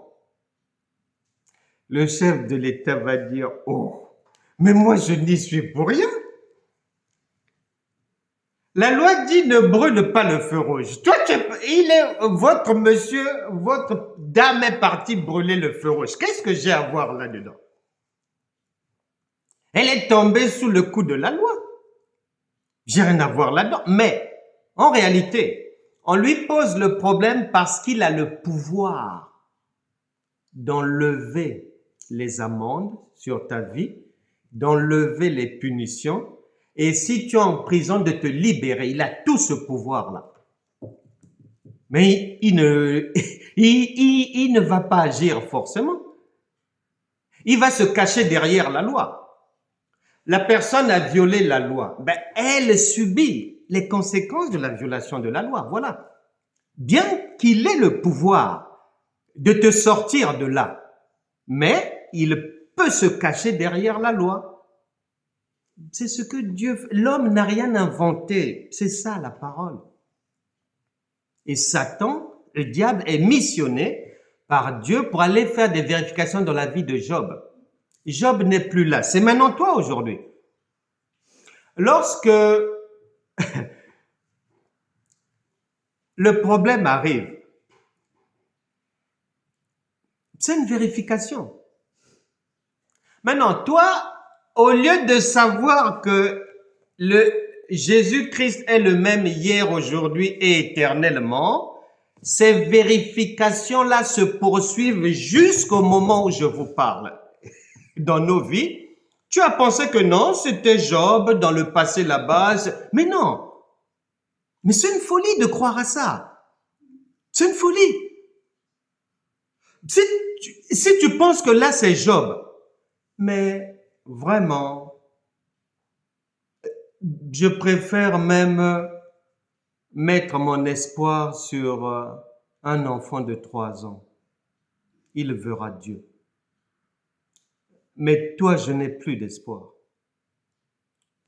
Le chef de l'État va dire, oh, mais moi je n'y suis pour rien. La loi dit ne brûle pas le feu rouge. Toi, votre monsieur, votre dame est partie brûler le feu rouge. Qu'est-ce que j'ai à voir là-dedans? Elle est tombée sous le coup de la loi. J'ai rien à voir là-dedans. Mais, en réalité, on lui pose le problème parce qu'il a le pouvoir d'enlever les amendes sur ta vie, d'enlever les punitions, et si tu es en prison, de te libérer. Il a tout ce pouvoir-là. Mais il ne va pas agir forcément. Il va se cacher derrière la loi. La personne a violé la loi. Elle subit les conséquences de la violation de la loi. Voilà. Bien qu'il ait le pouvoir de te sortir de là, mais il peut se cacher derrière la loi. C'est ce que Dieu... L'homme n'a rien inventé. C'est ça la parole. Et Satan, le diable, est missionné par Dieu pour aller faire des vérifications dans la vie de Job. Job n'est plus là. C'est maintenant toi aujourd'hui. Lorsque le problème arrive, c'est une vérification. Maintenant, toi, au lieu de savoir que Jésus-Christ est le même hier, aujourd'hui et éternellement, ces vérifications-là se poursuivent jusqu'au moment où je vous parle. Dans nos vies, tu as pensé que non, c'était Job dans le passé là-bas. Mais non. Mais c'est une folie de croire à ça. C'est une folie. Si tu penses que là, c'est Job, mais vraiment, je préfère même mettre mon espoir sur un enfant de 3 ans. Il verra Dieu. Mais toi, je n'ai plus d'espoir.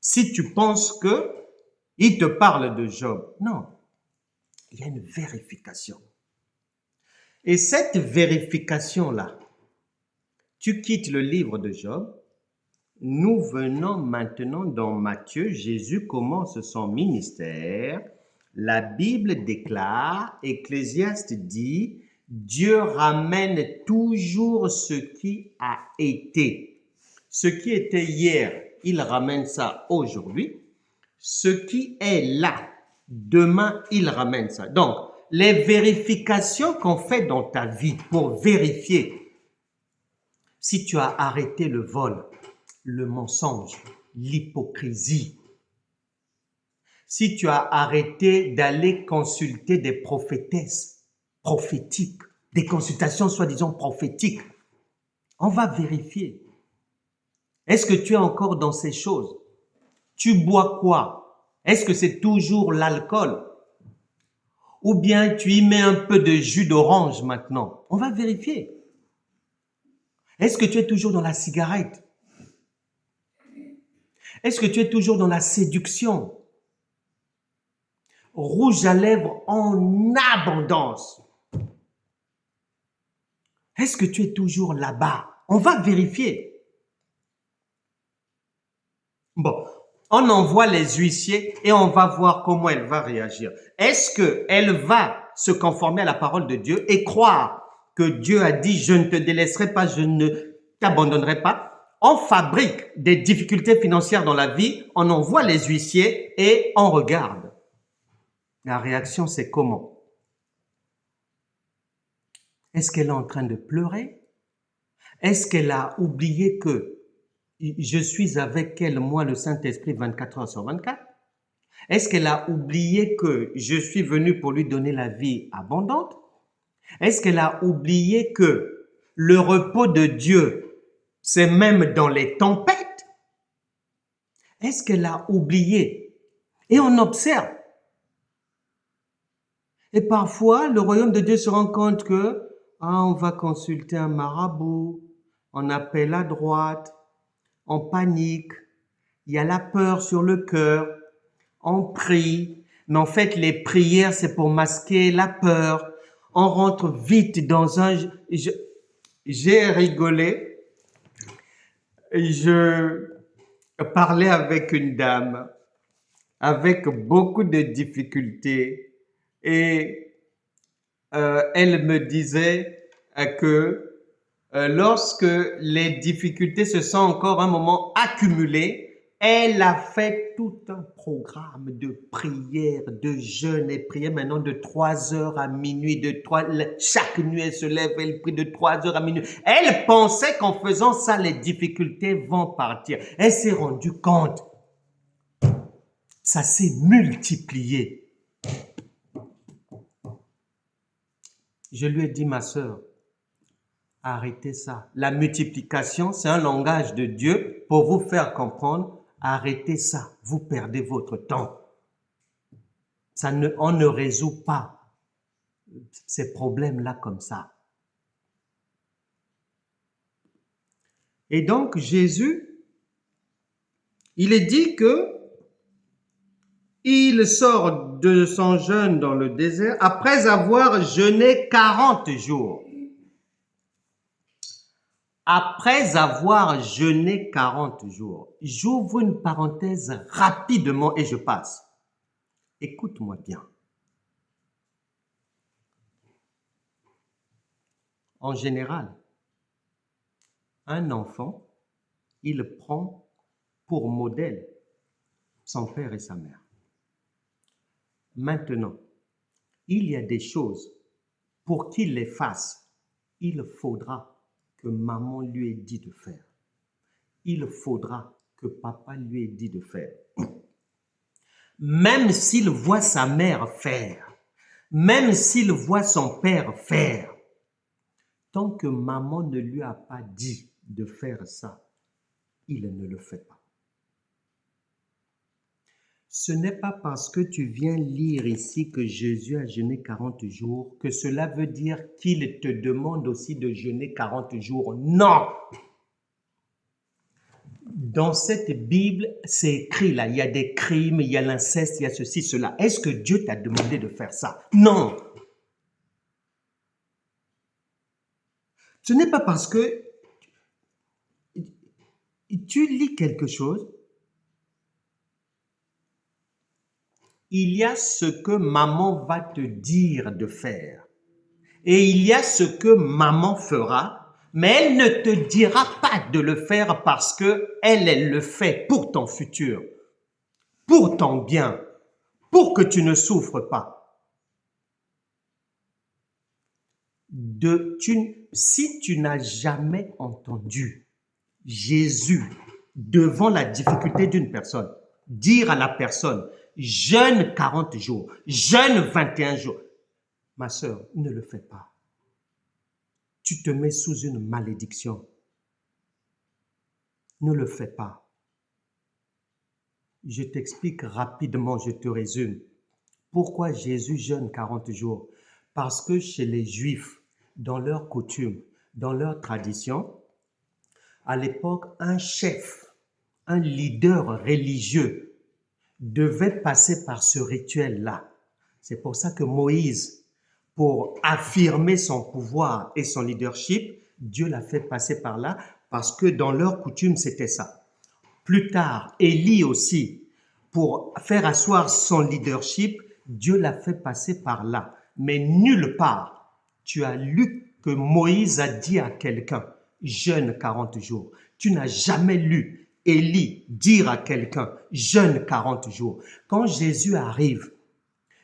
Si tu penses que il te parle de Job, non. Il y a une vérification. Et cette vérification-là, Tu quittes le livre de Job. Nous venons maintenant dans Matthieu. Jésus commence son ministère. La Bible déclare, Ecclésiaste dit, Dieu ramène toujours ce qui a été. Ce qui était hier, il ramène ça aujourd'hui. Ce qui est là, demain, il ramène ça. Donc, les vérifications qu'on fait dans ta vie pour vérifier si tu as arrêté le vol, le mensonge, l'hypocrisie, si tu as arrêté d'aller consulter des prophétesses prophétiques, des consultations soi-disant prophétiques, on va vérifier. Est-ce que tu es encore dans ces choses? Tu bois quoi? Est-ce que c'est toujours l'alcool? Ou bien tu y mets un peu de jus d'orange maintenant? On va vérifier. Est-ce que tu es toujours dans la cigarette? Est-ce que tu es toujours dans la séduction? Rouge à lèvres en abondance. Est-ce que tu es toujours là-bas? On va vérifier. Bon, on envoie les huissiers et on va voir comment elle va réagir. Est-ce qu'elle va se conformer à la parole de Dieu et croire que Dieu a dit « je ne te délaisserai pas, je ne t'abandonnerai pas ». On fabrique des difficultés financières dans la vie, on envoie les huissiers et on regarde. La réaction, c'est comment? Est-ce qu'elle est en train de pleurer? Est-ce qu'elle a oublié que je suis avec elle, moi, le Saint-Esprit, 24 heures sur 24? Est-ce qu'elle a oublié que je suis venu pour lui donner la vie abondante? Est-ce qu'elle a oublié que le repos de Dieu, c'est même dans les tempêtes? Est-ce qu'elle a oublié? Et on observe. Et parfois, le royaume de Dieu se rend compte que on va consulter un marabout, on appelle à droite, on panique, il y a la peur sur le cœur, on prie, mais en fait, les prières, c'est pour masquer la peur. On rentre vite dans un... J'ai rigolé. Je parlais avec une dame avec beaucoup de difficultés et elle me disait que lorsque les difficultés se sont encore un moment accumulées, elle a fait tout un programme de prière, de jeûne et prière maintenant de 3 heures à minuit. Chaque nuit, elle se lève, elle prie de 3 heures à minuit. Elle pensait qu'en faisant ça, les difficultés vont partir. Elle s'est rendue compte. Ça s'est multiplié. Je lui ai dit, ma sœur, arrêtez ça. La multiplication, c'est un langage de Dieu pour vous faire comprendre. Arrêtez ça, vous perdez votre temps. On ne résout pas ces problèmes-là comme ça. Et donc, Jésus, il est dit que il sort de son jeûne dans le désert après avoir jeûné 40 jours. Après avoir jeûné 40 jours, j'ouvre une parenthèse rapidement et je passe. Écoute-moi bien. En général, un enfant, il prend pour modèle son père et sa mère. Maintenant, il y a des choses pour qu'il les fasse, il faudra que maman lui ait dit de faire. Il faudra que papa lui ait dit de faire. Même s'il voit sa mère faire, même s'il voit son père faire, tant que maman ne lui a pas dit de faire ça, il ne le fait pas. Ce n'est pas parce que tu viens lire ici que Jésus a jeûné 40 jours que cela veut dire qu'il te demande aussi de jeûner 40 jours. Non! Dans cette Bible, c'est écrit là, il y a des crimes, il y a l'inceste, il y a ceci, cela. Est-ce que Dieu t'a demandé de faire ça? Non! Ce n'est pas parce que tu lis quelque chose, il y a ce que maman va te dire de faire. Et il y a ce que maman fera, mais elle ne te dira pas de le faire parce que elle le fait pour ton futur, pour ton bien, pour que tu ne souffres pas. Si tu n'as jamais entendu Jésus devant la difficulté d'une personne, dire à la personne, jeûne 40 jours, jeûne 21 jours, ma sœur, ne le fais pas. Tu te mets sous une malédiction. Ne le fais pas. Je t'explique rapidement, je te résume. Pourquoi Jésus jeûne 40 jours? Parce que chez les Juifs, dans leur coutume, dans leur tradition, à l'époque, un chef, un leader religieux devait passer par ce rituel-là. C'est pour ça que Moïse, pour affirmer son pouvoir et son leadership, Dieu l'a fait passer par là parce que dans leur coutume, c'était ça. Plus tard, Élie aussi, pour faire asseoir son leadership, Dieu l'a fait passer par là. Mais nulle part, tu as lu que Moïse a dit à quelqu'un, jeûne 40 jours. Tu n'as jamais lu Élie dire à quelqu'un, jeûne 40 jours. Quand Jésus arrive,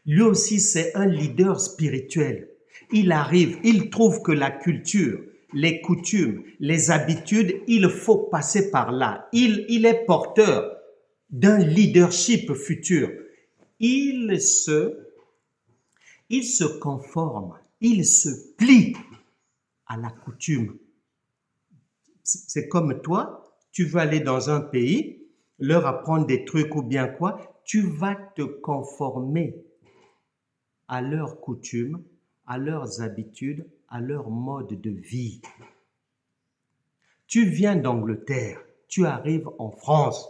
lui aussi c'est un leader spirituel. Il arrive, il trouve que la culture, les coutumes, les habitudes, il faut passer par là. Il est porteur d'un leadership futur. Il se conforme, il se plie à la coutume. C'est comme toi, tu veux aller dans un pays, leur apprendre des trucs ou bien quoi, tu vas te conformer à leurs coutumes, à leurs habitudes, à leur mode de vie. Tu viens d'Angleterre, tu arrives en France.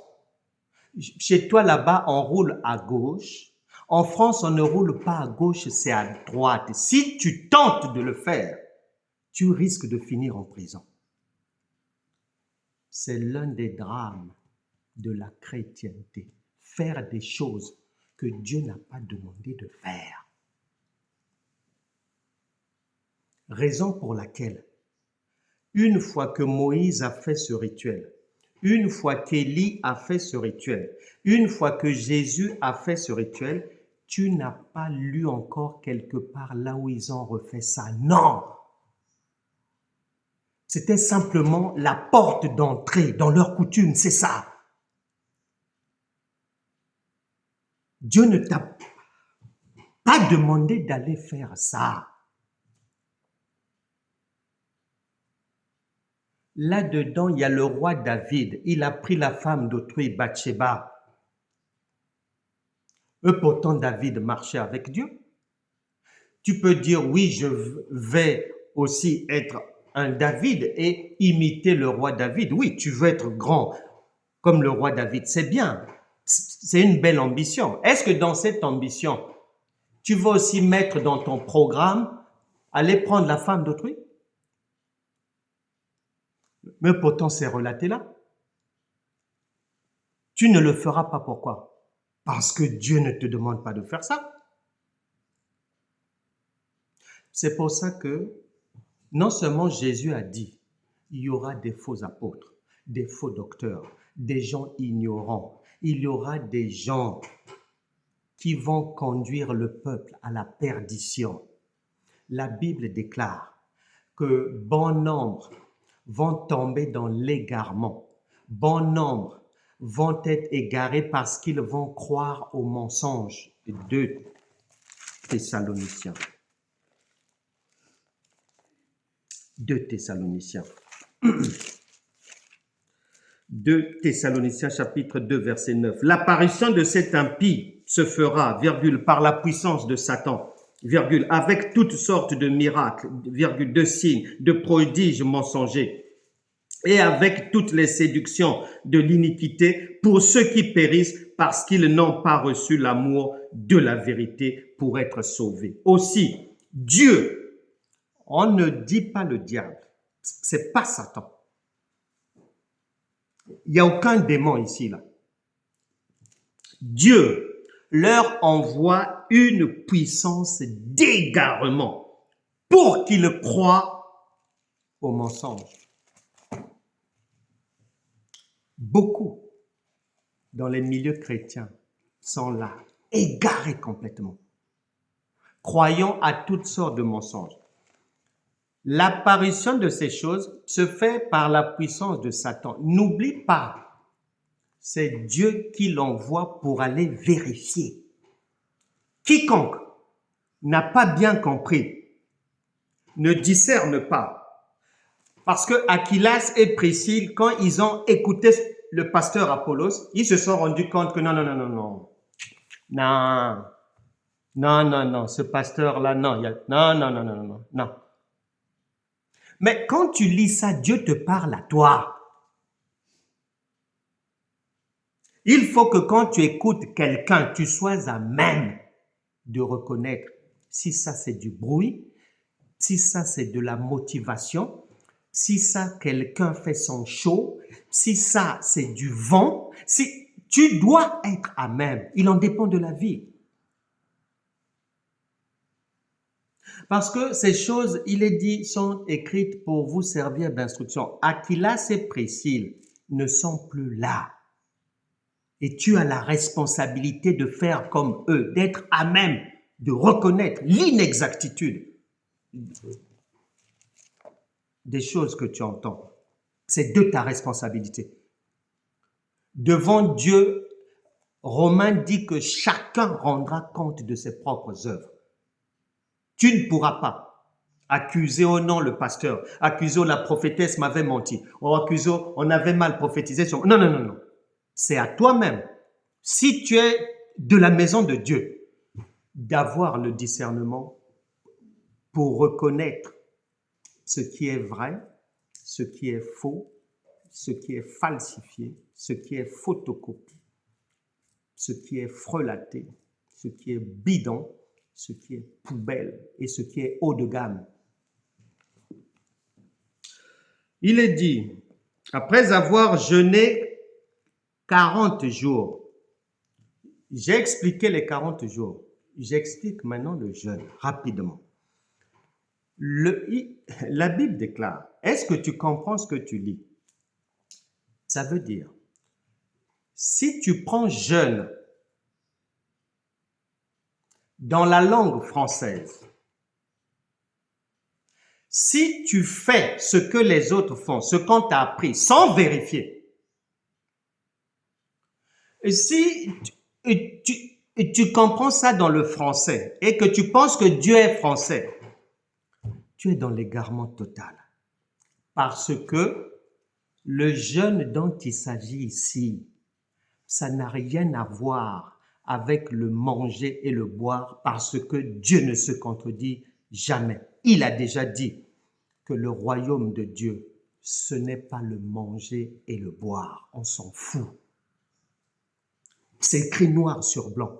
Chez toi là-bas, on roule à gauche. En France, on ne roule pas à gauche, c'est à droite. Si tu tentes de le faire, tu risques de finir en prison. C'est l'un des drames de la chrétienté. Faire des choses que Dieu n'a pas demandé de faire. Raison pour laquelle, une fois que Moïse a fait ce rituel, une fois qu'Élie a fait ce rituel, une fois que Jésus a fait ce rituel, tu n'as pas lu encore quelque part là où ils ont refait ça. Non! C'était simplement la porte d'entrée dans leur coutume, c'est ça. Dieu ne t'a pas demandé d'aller faire ça. Là-dedans, il y a le roi David. Il a pris la femme d'autrui, Bathsheba. Pourtant, David marchait avec Dieu. Tu peux dire, oui, je vais aussi être un David et imiter le roi David. Oui, tu veux être grand comme le roi David, c'est bien. C'est une belle ambition. Est-ce que dans cette ambition, tu vas aussi mettre dans ton programme aller prendre la femme d'autrui? Mais pourtant, c'est relaté là. Tu ne le feras pas, pourquoi? Parce que Dieu ne te demande pas de faire ça. C'est pour ça que non seulement Jésus a dit, il y aura des faux apôtres, des faux docteurs, des gens ignorants, il y aura des gens qui vont conduire le peuple à la perdition. La Bible déclare que bon nombre vont tomber dans l'égarement. Bon nombre vont être égarés parce qu'ils vont croire aux mensonges. 2 Thessaloniciens. 2 Thessaloniciens. 2 Thessaloniciens chapitre 2 verset 9. L'apparition de cet impie se fera, virgule, par la puissance de Satan, virgule, avec toutes sortes de miracles, virgule, de signes, de prodiges mensongers, et avec toutes les séductions de l'iniquité pour ceux qui périssent parce qu'ils n'ont pas reçu l'amour de la vérité pour être sauvés. Aussi, Dieu, on ne dit pas le diable, c'est pas Satan. Il n'y a aucun démon ici, là. Dieu leur envoie une puissance d'égarement pour qu'ils croient au mensonge. Beaucoup dans les milieux chrétiens sont là, égarés complètement, croyant à toutes sortes de mensonges. L'apparition de ces choses se fait par la puissance de Satan. N'oublie pas, c'est Dieu qui l'envoie pour aller vérifier. Quiconque n'a pas bien compris ne discerne pas. Parce que Aquilas et Priscille, quand ils ont écouté le pasteur Apollos, ils se sont rendus compte que non, ce pasteur-là, non. Mais quand tu lis ça, Dieu te parle à toi. Il faut que quand tu écoutes quelqu'un, tu sois à même de reconnaître si ça c'est du bruit, si ça c'est de la motivation, si ça quelqu'un fait son show, si ça c'est du vent, si tu dois être à même. Il en dépend de la vie. Parce que ces choses, il est dit, sont écrites pour vous servir d'instruction. Aquilas et Priscille ne sont plus là. Et tu as la responsabilité de faire comme eux, d'être à même de reconnaître l'inexactitude des choses que tu entends. C'est de ta responsabilité. Devant Dieu, Romain dit que chacun rendra compte de ses propres œuvres. Tu ne pourras pas accuser oh non le pasteur, accuser oh la prophétesse m'avait menti, ou accuser on avait mal prophétisé sur... Non. C'est à toi-même, si tu es de la maison de Dieu, d'avoir le discernement pour reconnaître ce qui est vrai, ce qui est faux, ce qui est falsifié, ce qui est photocopie, ce qui est frelaté, ce qui est bidon, ce qui est poubelle et ce qui est haut de gamme. Il est dit, après avoir jeûné 40 jours, j'ai expliqué les 40 jours, j'explique maintenant le jeûne rapidement. La Bible déclare, est-ce que tu comprends ce que tu lis? Ça veut dire, si tu prends jeûne dans la langue française, si tu fais ce que les autres font, ce qu'on t'a appris, sans vérifier, et si tu comprends ça dans le français et que tu penses que Dieu est français, tu es dans l'égarement total. Parce que le jeûne dont il s'agit ici, ça n'a rien à voir avec le manger et le boire parce que Dieu ne se contredit jamais. Il a déjà dit que le royaume de Dieu, ce n'est pas le manger et le boire. On s'en fout. C'est écrit noir sur blanc.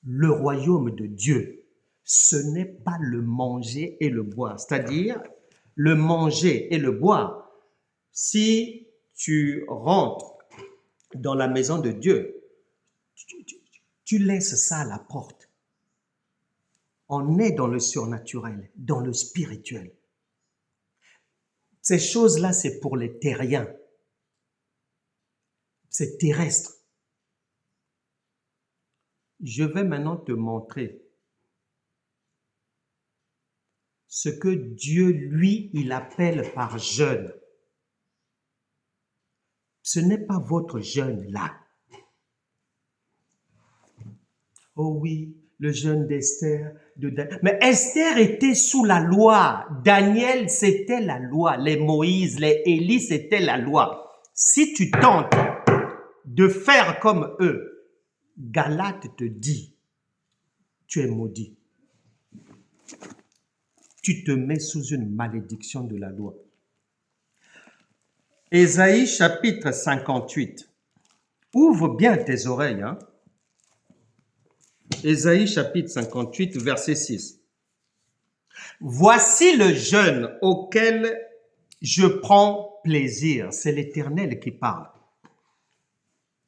Le royaume de Dieu, ce n'est pas le manger et le boire. C'est-à-dire, le manger et le boire, si tu rentres dans la maison de Dieu, tu laisses ça à la porte. On est dans le surnaturel, dans le spirituel. Ces choses-là, c'est pour les terriens. C'est terrestre. Je vais maintenant te montrer ce que Dieu, lui, il appelle par jeûne. Ce n'est pas votre jeûne là. Oh oui, le jeûne d'Esther. Mais Esther était sous la loi. Daniel, c'était la loi. Les Moïse, les Élie, c'était la loi. Si tu tentes de faire comme eux, Galate te dit, tu es maudit. Tu te mets sous une malédiction de la loi. Ésaïe chapitre 58. Ouvre bien tes oreilles. Ésaïe chapitre 58, verset 6. Voici le jeûne auquel je prends plaisir. C'est l'Éternel qui parle.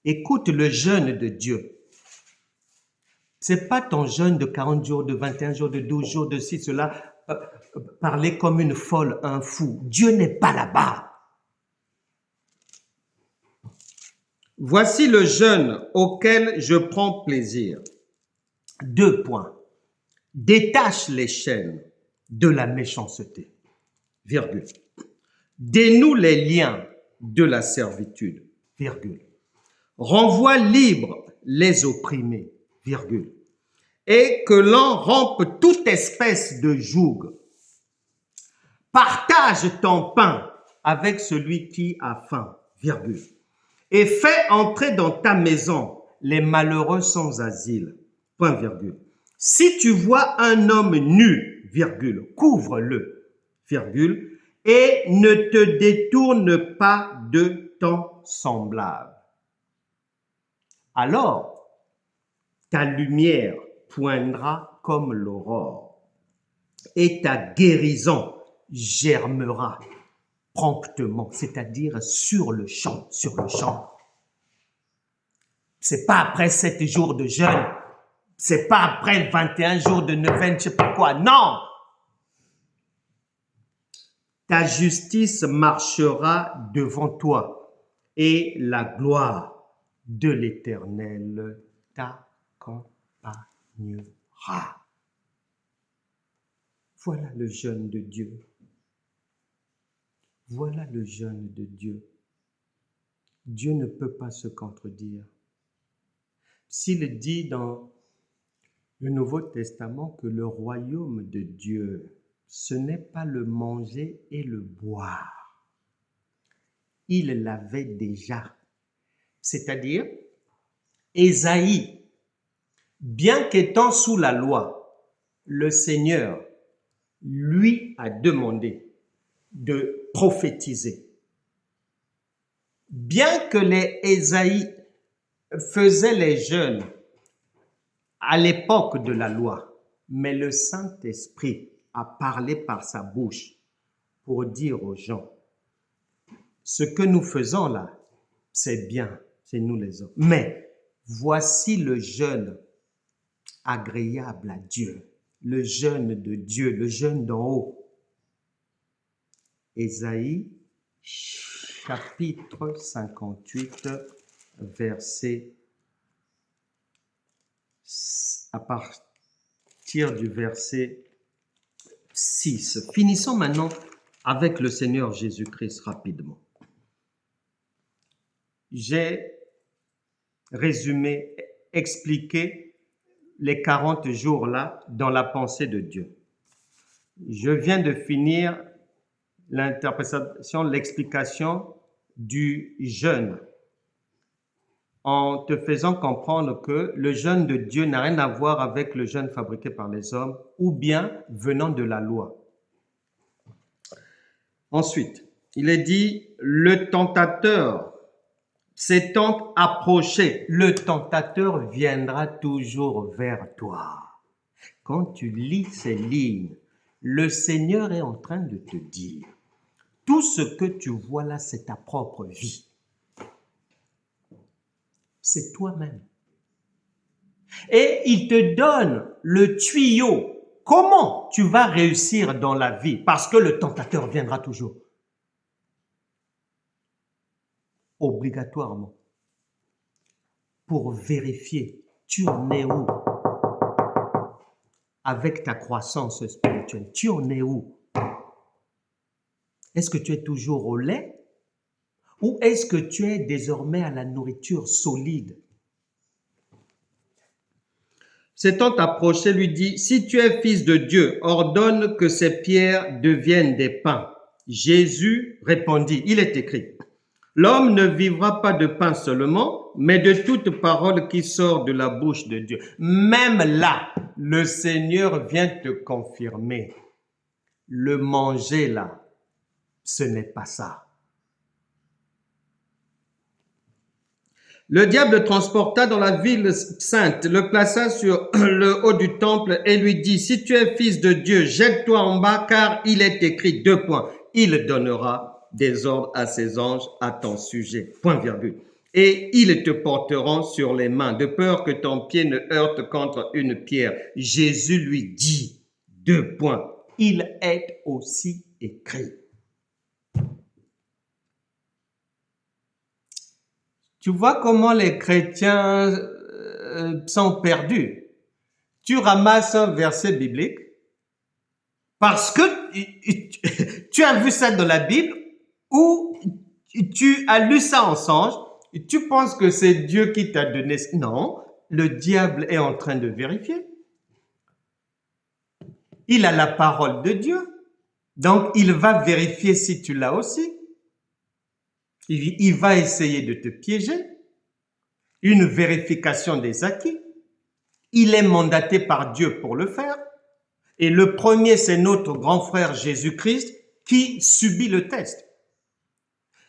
Écoute le jeûne de Dieu. C'est pas ton jeûne de 40 jours, de 21 jours, de 12 jours, de ci, cela, parler comme une folle, un fou. Dieu n'est pas là-bas. Voici le jeûne auquel je prends plaisir. 2 points. Détache les chaînes de la méchanceté, virgule. Dénoue les liens de la servitude, virgule. Renvoie libre les opprimés, virgule. Et que l'on rompe toute espèce de joug. Partage ton pain avec celui qui a faim, virgule. Et fais entrer dans ta maison les malheureux sans asile, point virgule. Si tu vois un homme nu, virgule, couvre-le, virgule, et ne te détourne pas de ton semblable. Alors, ta lumière poindra comme l'aurore, et ta guérison germera promptement, c'est-à-dire sur le champ, sur le champ. C'est pas après 7 jours de jeûne, c'est pas après 21 jours de neuvaine, je sais pas quoi, non! Ta justice marchera devant toi et la gloire de l'Éternel t'accompagnera. Voilà le jeûne de Dieu. Voilà le jeûne de Dieu. Dieu ne peut pas se contredire. S'il dit dans le Nouveau Testament que le royaume de Dieu, ce n'est pas le manger et le boire. Il l'avait déjà. C'est-à-dire, Ésaïe, bien qu'étant sous la loi, le Seigneur lui a demandé de prophétiser. Bien que les Ésaïe faisaient les jeûnes à l'époque de la loi, mais le Saint-Esprit a parlé par sa bouche pour dire aux gens, ce que nous faisons là, c'est bien, c'est nous les hommes. Mais voici le jeûne agréable à Dieu, le jeûne de Dieu, le jeûne d'en haut. Ésaïe, chapitre 58, verset, à partir du verset 6. Finissons maintenant avec le Seigneur Jésus-Christ rapidement. J'ai résumé, expliqué les 40 jours là dans la pensée de Dieu. Je viens de finir l'interprétation, l'explication du jeûne en te faisant comprendre que le jeûne de Dieu n'a rien à voir avec le jeûne fabriqué par les hommes ou bien venant de la loi. Ensuite, il est dit, le tentateur s'étant approché, le tentateur viendra toujours vers toi. Quand tu lis ces lignes, le Seigneur est en train de te dire, tout ce que tu vois là, c'est ta propre vie. C'est toi-même. Et il te donne le tuyau. Comment tu vas réussir dans la vie? Parce que le tentateur viendra toujours. Obligatoirement. Pour vérifier, tu en es où? Avec ta croissance spirituelle, tu en es où? Est-ce que tu es toujours au lait? Ou est-ce que tu es désormais à la nourriture solide? S'étant approché, lui dit, si tu es fils de Dieu, ordonne que ces pierres deviennent des pains. Jésus répondit, il est écrit, l'homme ne vivra pas de pain seulement, mais de toute parole qui sort de la bouche de Dieu. Même là, le Seigneur vient te confirmer, le manger là, ce n'est pas ça. Le diable le transporta dans la ville sainte, le plaça sur le haut du temple et lui dit, si tu es fils de Dieu, jette-toi en bas car il est écrit, 2 points, il donnera des ordres à ses anges à ton sujet. Point virgule. Et ils te porteront sur les mains, de peur que ton pied ne heurte contre une pierre. Jésus lui dit, deux points, il est aussi écrit. Tu vois comment les chrétiens sont perdus. Tu ramasses un verset biblique parce que tu as vu ça dans la Bible ou tu as lu ça en songe. Tu penses que c'est Dieu qui t'a donné. Non, le diable est en train de vérifier. Il a la parole de Dieu. Donc, il va vérifier si tu l'as aussi. Il va essayer de te piéger. Une vérification des acquis. Il est mandaté par Dieu pour le faire. Et le premier, c'est notre grand frère Jésus-Christ qui subit le test.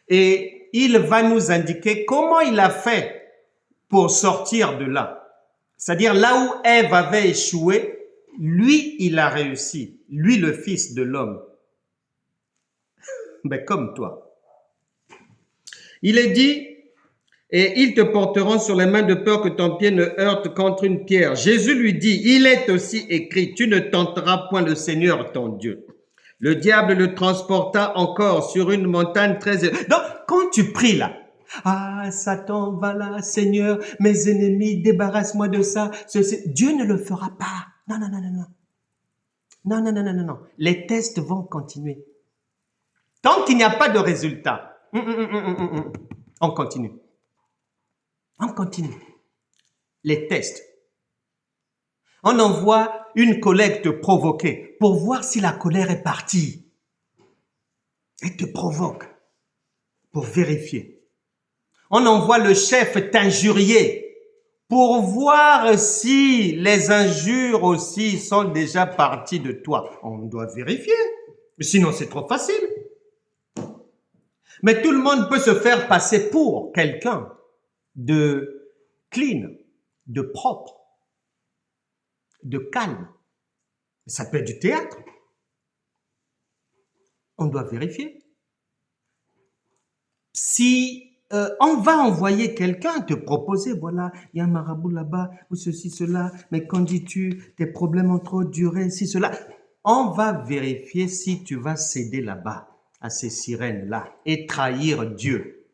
Et il va nous indiquer comment il a fait pour sortir de là. C'est-à-dire là où Ève avait échoué, lui, il a réussi. Lui, le Fils de l'homme. Mais comme toi. Il est dit, et ils te porteront sur les mains de peur que ton pied ne heurte contre une pierre. Jésus lui dit, il est aussi écrit, tu ne tenteras point le Seigneur ton Dieu. Le diable le transporta encore sur une montagne très élevée. Donc, quand tu pries là, ah, Satan, va là, Seigneur, mes ennemis, débarrasse-moi de ça. Dieu ne le fera pas. Non, non, non, non, non. Non, non, non, non, non, non. Les tests vont continuer. Tant qu'il n'y a pas de résultat, on continue. On continue. Les tests. On envoie une collecte provoquée pour voir si la colère est partie. Elle te provoque pour vérifier. On envoie le chef t'injurier pour voir si les injures aussi sont déjà parties de toi. On doit vérifier. Sinon, c'est trop facile. Mais tout le monde peut se faire passer pour quelqu'un de clean, de propre, de calme. Ça peut être du théâtre. On doit vérifier. Si on va envoyer quelqu'un te proposer, voilà, il y a un marabout là-bas, ou ceci, cela, mais qu'en dis-tu, tes problèmes ont trop duré, si, cela. On va vérifier si tu vas céder là-bas, à ces sirènes-là, et trahir Dieu.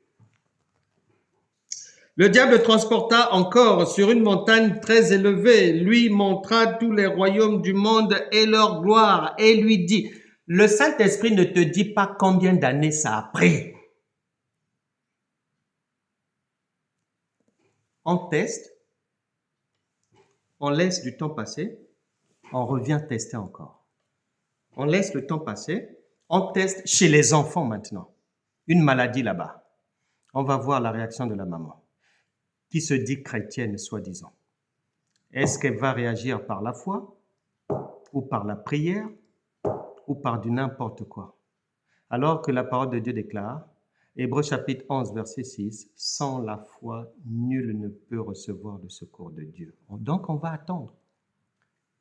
Le diable transporta encore sur une montagne très élevée, lui montra tous les royaumes du monde et leur gloire, et lui dit, le Saint-Esprit ne te dit pas combien d'années ça a pris. On teste, on laisse du temps passer, on revient tester encore. On laisse le temps passer, on teste chez les enfants maintenant. Une maladie là-bas. On va voir la réaction de la maman, qui se dit chrétienne, soi-disant. Est-ce qu'elle va réagir par la foi, ou par la prière, ou par du n'importe quoi? Alors que la parole de Dieu déclare, Hébreux chapitre 11, verset 6, « Sans la foi, nul ne peut recevoir le secours de Dieu. » Donc, on va attendre.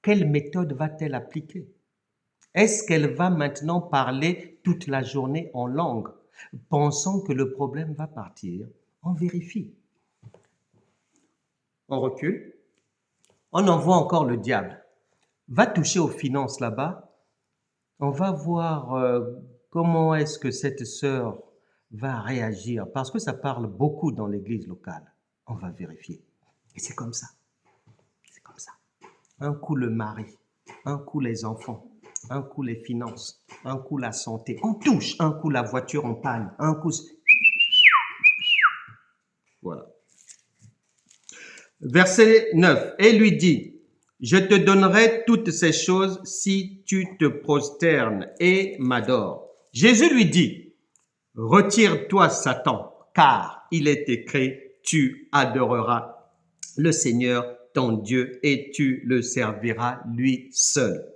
Quelle méthode va-t-elle appliquer? Est-ce qu'elle va maintenant parler toute la journée en langue, pensant que le problème va partir? On vérifie. On recule. On envoie encore le diable. Va toucher aux finances là-bas. On va voir comment est-ce que cette sœur va réagir, parce que ça parle beaucoup dans l'église locale. On va vérifier. Et c'est comme ça. C'est comme ça. Un coup le mari, un coup les enfants, un coup les finances, un coup la santé. On touche, un coup la voiture en panne, un coup... Voilà. Verset 9. Et lui dit, je te donnerai toutes ces choses si tu te prosternes et m'adores. Jésus lui dit, retire-toi, Satan, car il est écrit, tu adoreras le Seigneur, ton Dieu, et tu le serviras lui seul.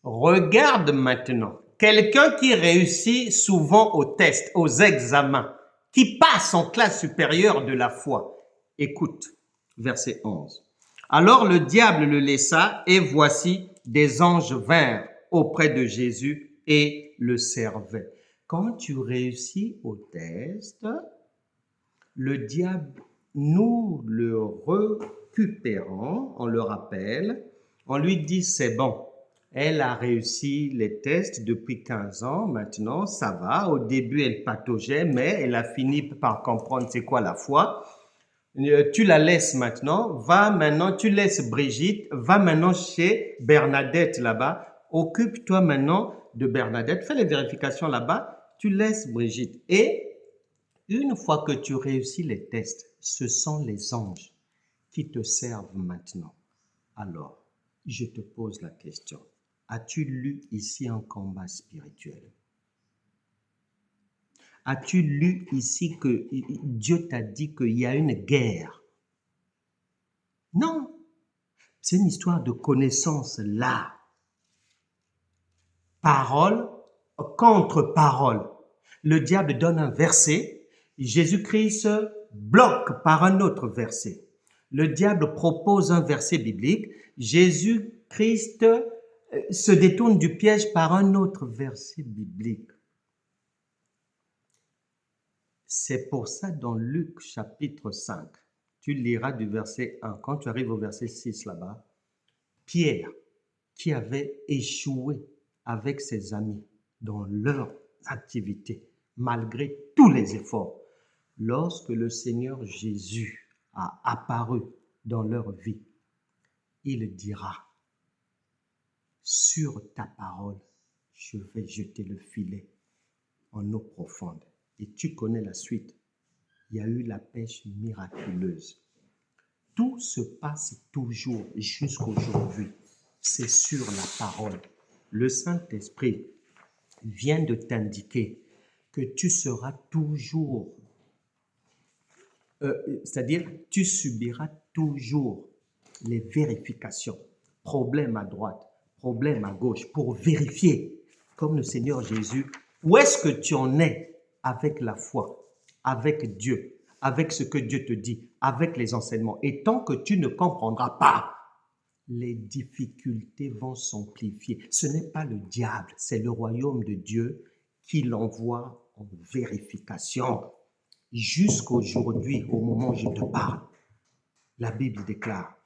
Regarde maintenant, quelqu'un qui réussit souvent aux tests, aux examens, qui passe en classe supérieure de la foi. Écoute, verset 11. Alors le diable le laissa, et voici, des anges vinrent auprès de Jésus et le servaient. Quand tu réussis au test, le diable, nous le récupérons, on le rappelle, on lui dit c'est bon, elle a réussi les tests depuis 15 ans, maintenant ça va, au début elle pataugeait, mais elle a fini par comprendre c'est quoi la foi. Tu la laisses maintenant, va maintenant, tu laisses Brigitte, va maintenant chez Bernadette là-bas, occupe-toi maintenant de Bernadette, fais les vérifications là-bas, tu laisses Brigitte. Et une fois que tu réussis les tests, ce sont les anges qui te servent maintenant. Alors, je te pose la question, as-tu lu ici un combat spirituel? As-tu lu ici que Dieu t'a dit qu'il y a une guerre? Non, c'est une histoire de connaissance là. Parole contre parole. Le diable donne un verset, Jésus-Christ bloque par un autre verset. Le diable propose un verset biblique, Jésus-Christ se détourne du piège par un autre verset biblique. C'est pour ça dans Luc chapitre 5, tu liras du verset 1, quand tu arrives au verset 6 là-bas, Pierre, qui avait échoué avec ses amis dans leur activité, malgré tous les efforts, lorsque le Seigneur Jésus a apparu dans leur vie, il dira, sur ta parole, je vais jeter le filet en eau profonde. Et tu connais la suite. Il y a eu la pêche miraculeuse. Tout se passe toujours jusqu'aujourd'hui. C'est sur la parole. Le Saint-Esprit vient de t'indiquer que tu seras toujours, c'est-à-dire tu subiras toujours les vérifications, problème à droite, problème à gauche, pour vérifier, comme le Seigneur Jésus, où est-ce que tu en es avec la foi, avec Dieu, avec ce que Dieu te dit, avec les enseignements. Et tant que tu ne comprendras pas, les difficultés vont s'amplifier. Ce n'est pas le diable, c'est le royaume de Dieu qui l'envoie en vérification. Jusqu'aujourd'hui, au moment où je te parle, la Bible déclare,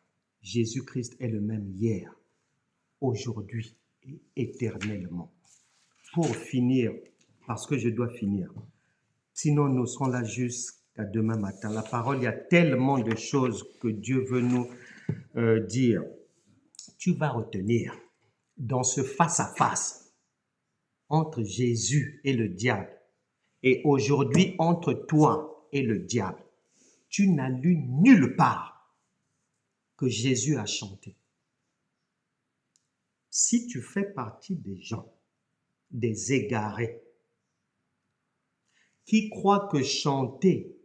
Jésus-Christ est le même hier, aujourd'hui et éternellement. Pour finir, parce que je dois finir, sinon nous serons là jusqu'à demain matin. La parole, il y a tellement de choses que Dieu veut nous dire. Tu vas retenir dans ce face-à-face entre Jésus et le diable, et aujourd'hui entre toi et le diable, tu n'as lu nulle part que Jésus a chanté. Si tu fais partie des gens, des égarés, qui croient que chanter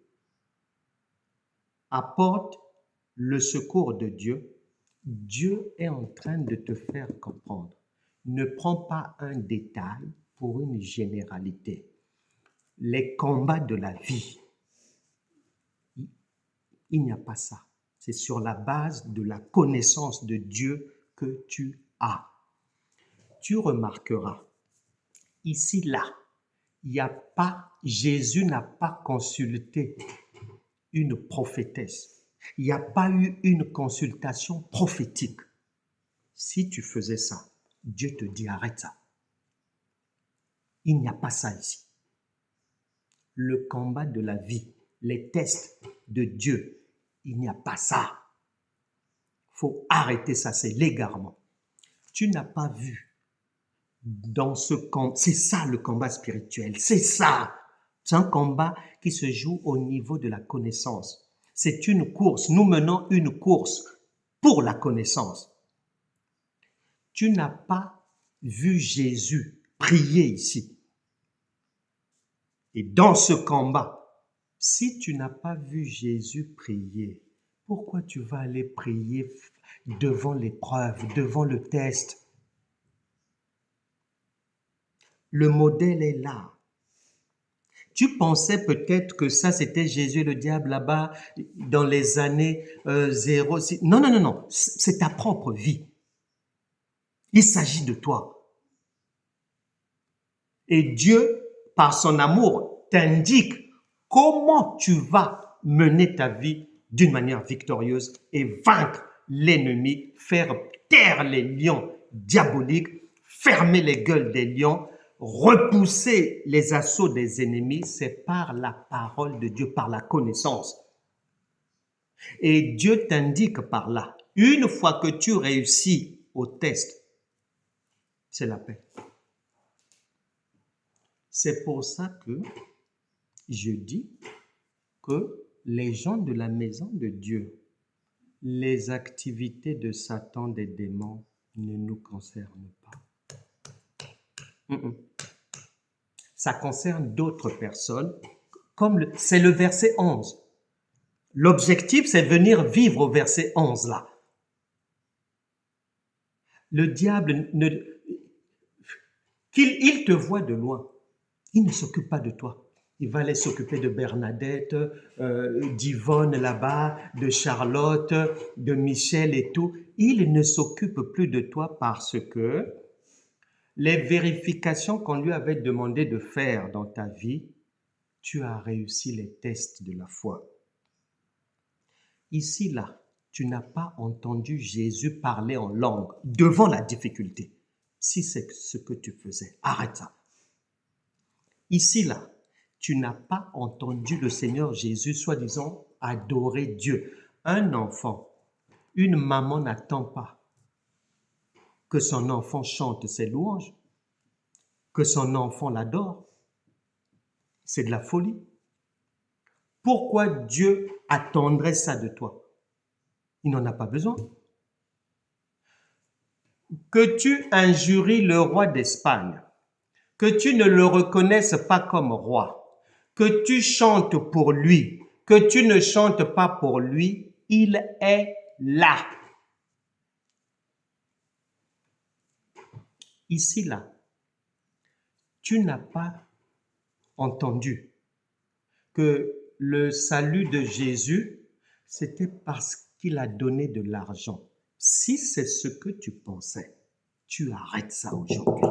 apporte le secours de Dieu, Dieu est en train de te faire comprendre. Ne prends pas un détail pour une généralité. Les combats de la vie, il n'y a pas ça. C'est sur la base de la connaissance de Dieu que tu as. Tu remarqueras, ici, là, il n'y a pas, Jésus n'a pas consulté une prophétesse. Il n'y a pas eu une consultation prophétique. Si tu faisais ça, Dieu te dit arrête ça. Il n'y a pas ça ici. Le combat de la vie, les tests de Dieu, il n'y a pas ça. Il faut arrêter ça, c'est l'égarement. Tu n'as pas vu dans ce combat, c'est ça le combat spirituel, c'est ça. C'est un combat qui se joue au niveau de la connaissance. C'est une course, nous menons une course pour la connaissance. Tu n'as pas vu Jésus prier ici. Et dans ce combat, si tu n'as pas vu Jésus prier, pourquoi tu vas aller prier devant l'épreuve, devant le test? Le modèle est là. Tu pensais peut-être que ça, c'était Jésus et le diable là-bas dans les années 0. Non, non, non, non. C'est ta propre vie. Il s'agit de toi. Et Dieu par son amour, t'indique comment tu vas mener ta vie d'une manière victorieuse et vaincre l'ennemi, faire taire les lions diaboliques, fermer les gueules des lions, repousser les assauts des ennemis. C'est par la parole de Dieu, par la connaissance. Et Dieu t'indique par là, une fois que tu réussis au test, c'est la paix. C'est pour ça que je dis que les gens de la maison de Dieu, les activités de Satan, des démons, ne nous concernent pas. Ça concerne d'autres personnes, comme c'est le verset 11. L'objectif, c'est venir vivre au verset 11 là. Le diable, il te voit de loin. Il ne s'occupe pas de toi. Il va aller s'occuper de Bernadette, d'Yvonne là-bas, de Charlotte, de Michel et tout. Il ne s'occupe plus de toi parce que les vérifications qu'on lui avait demandé de faire dans ta vie, tu as réussi les tests de la foi. Ici, là, tu n'as pas entendu Jésus parler en langue devant la difficulté. Si c'est ce que tu faisais, arrête ça. Ici, là, tu n'as pas entendu le Seigneur Jésus, soi-disant, adorer Dieu. Un enfant, une maman n'attend pas que son enfant chante ses louanges, que son enfant l'adore. C'est de la folie. Pourquoi Dieu attendrait ça de toi? Il n'en a pas besoin. Que tu injuries le roi d'Espagne, que tu ne le reconnaisses pas comme roi, que tu chantes pour lui, que tu ne chantes pas pour lui, il est là. Ici, là, tu n'as pas entendu que le salut de Jésus, c'était parce qu'il a donné de l'argent. Si c'est ce que tu pensais, tu arrêtes ça aujourd'hui.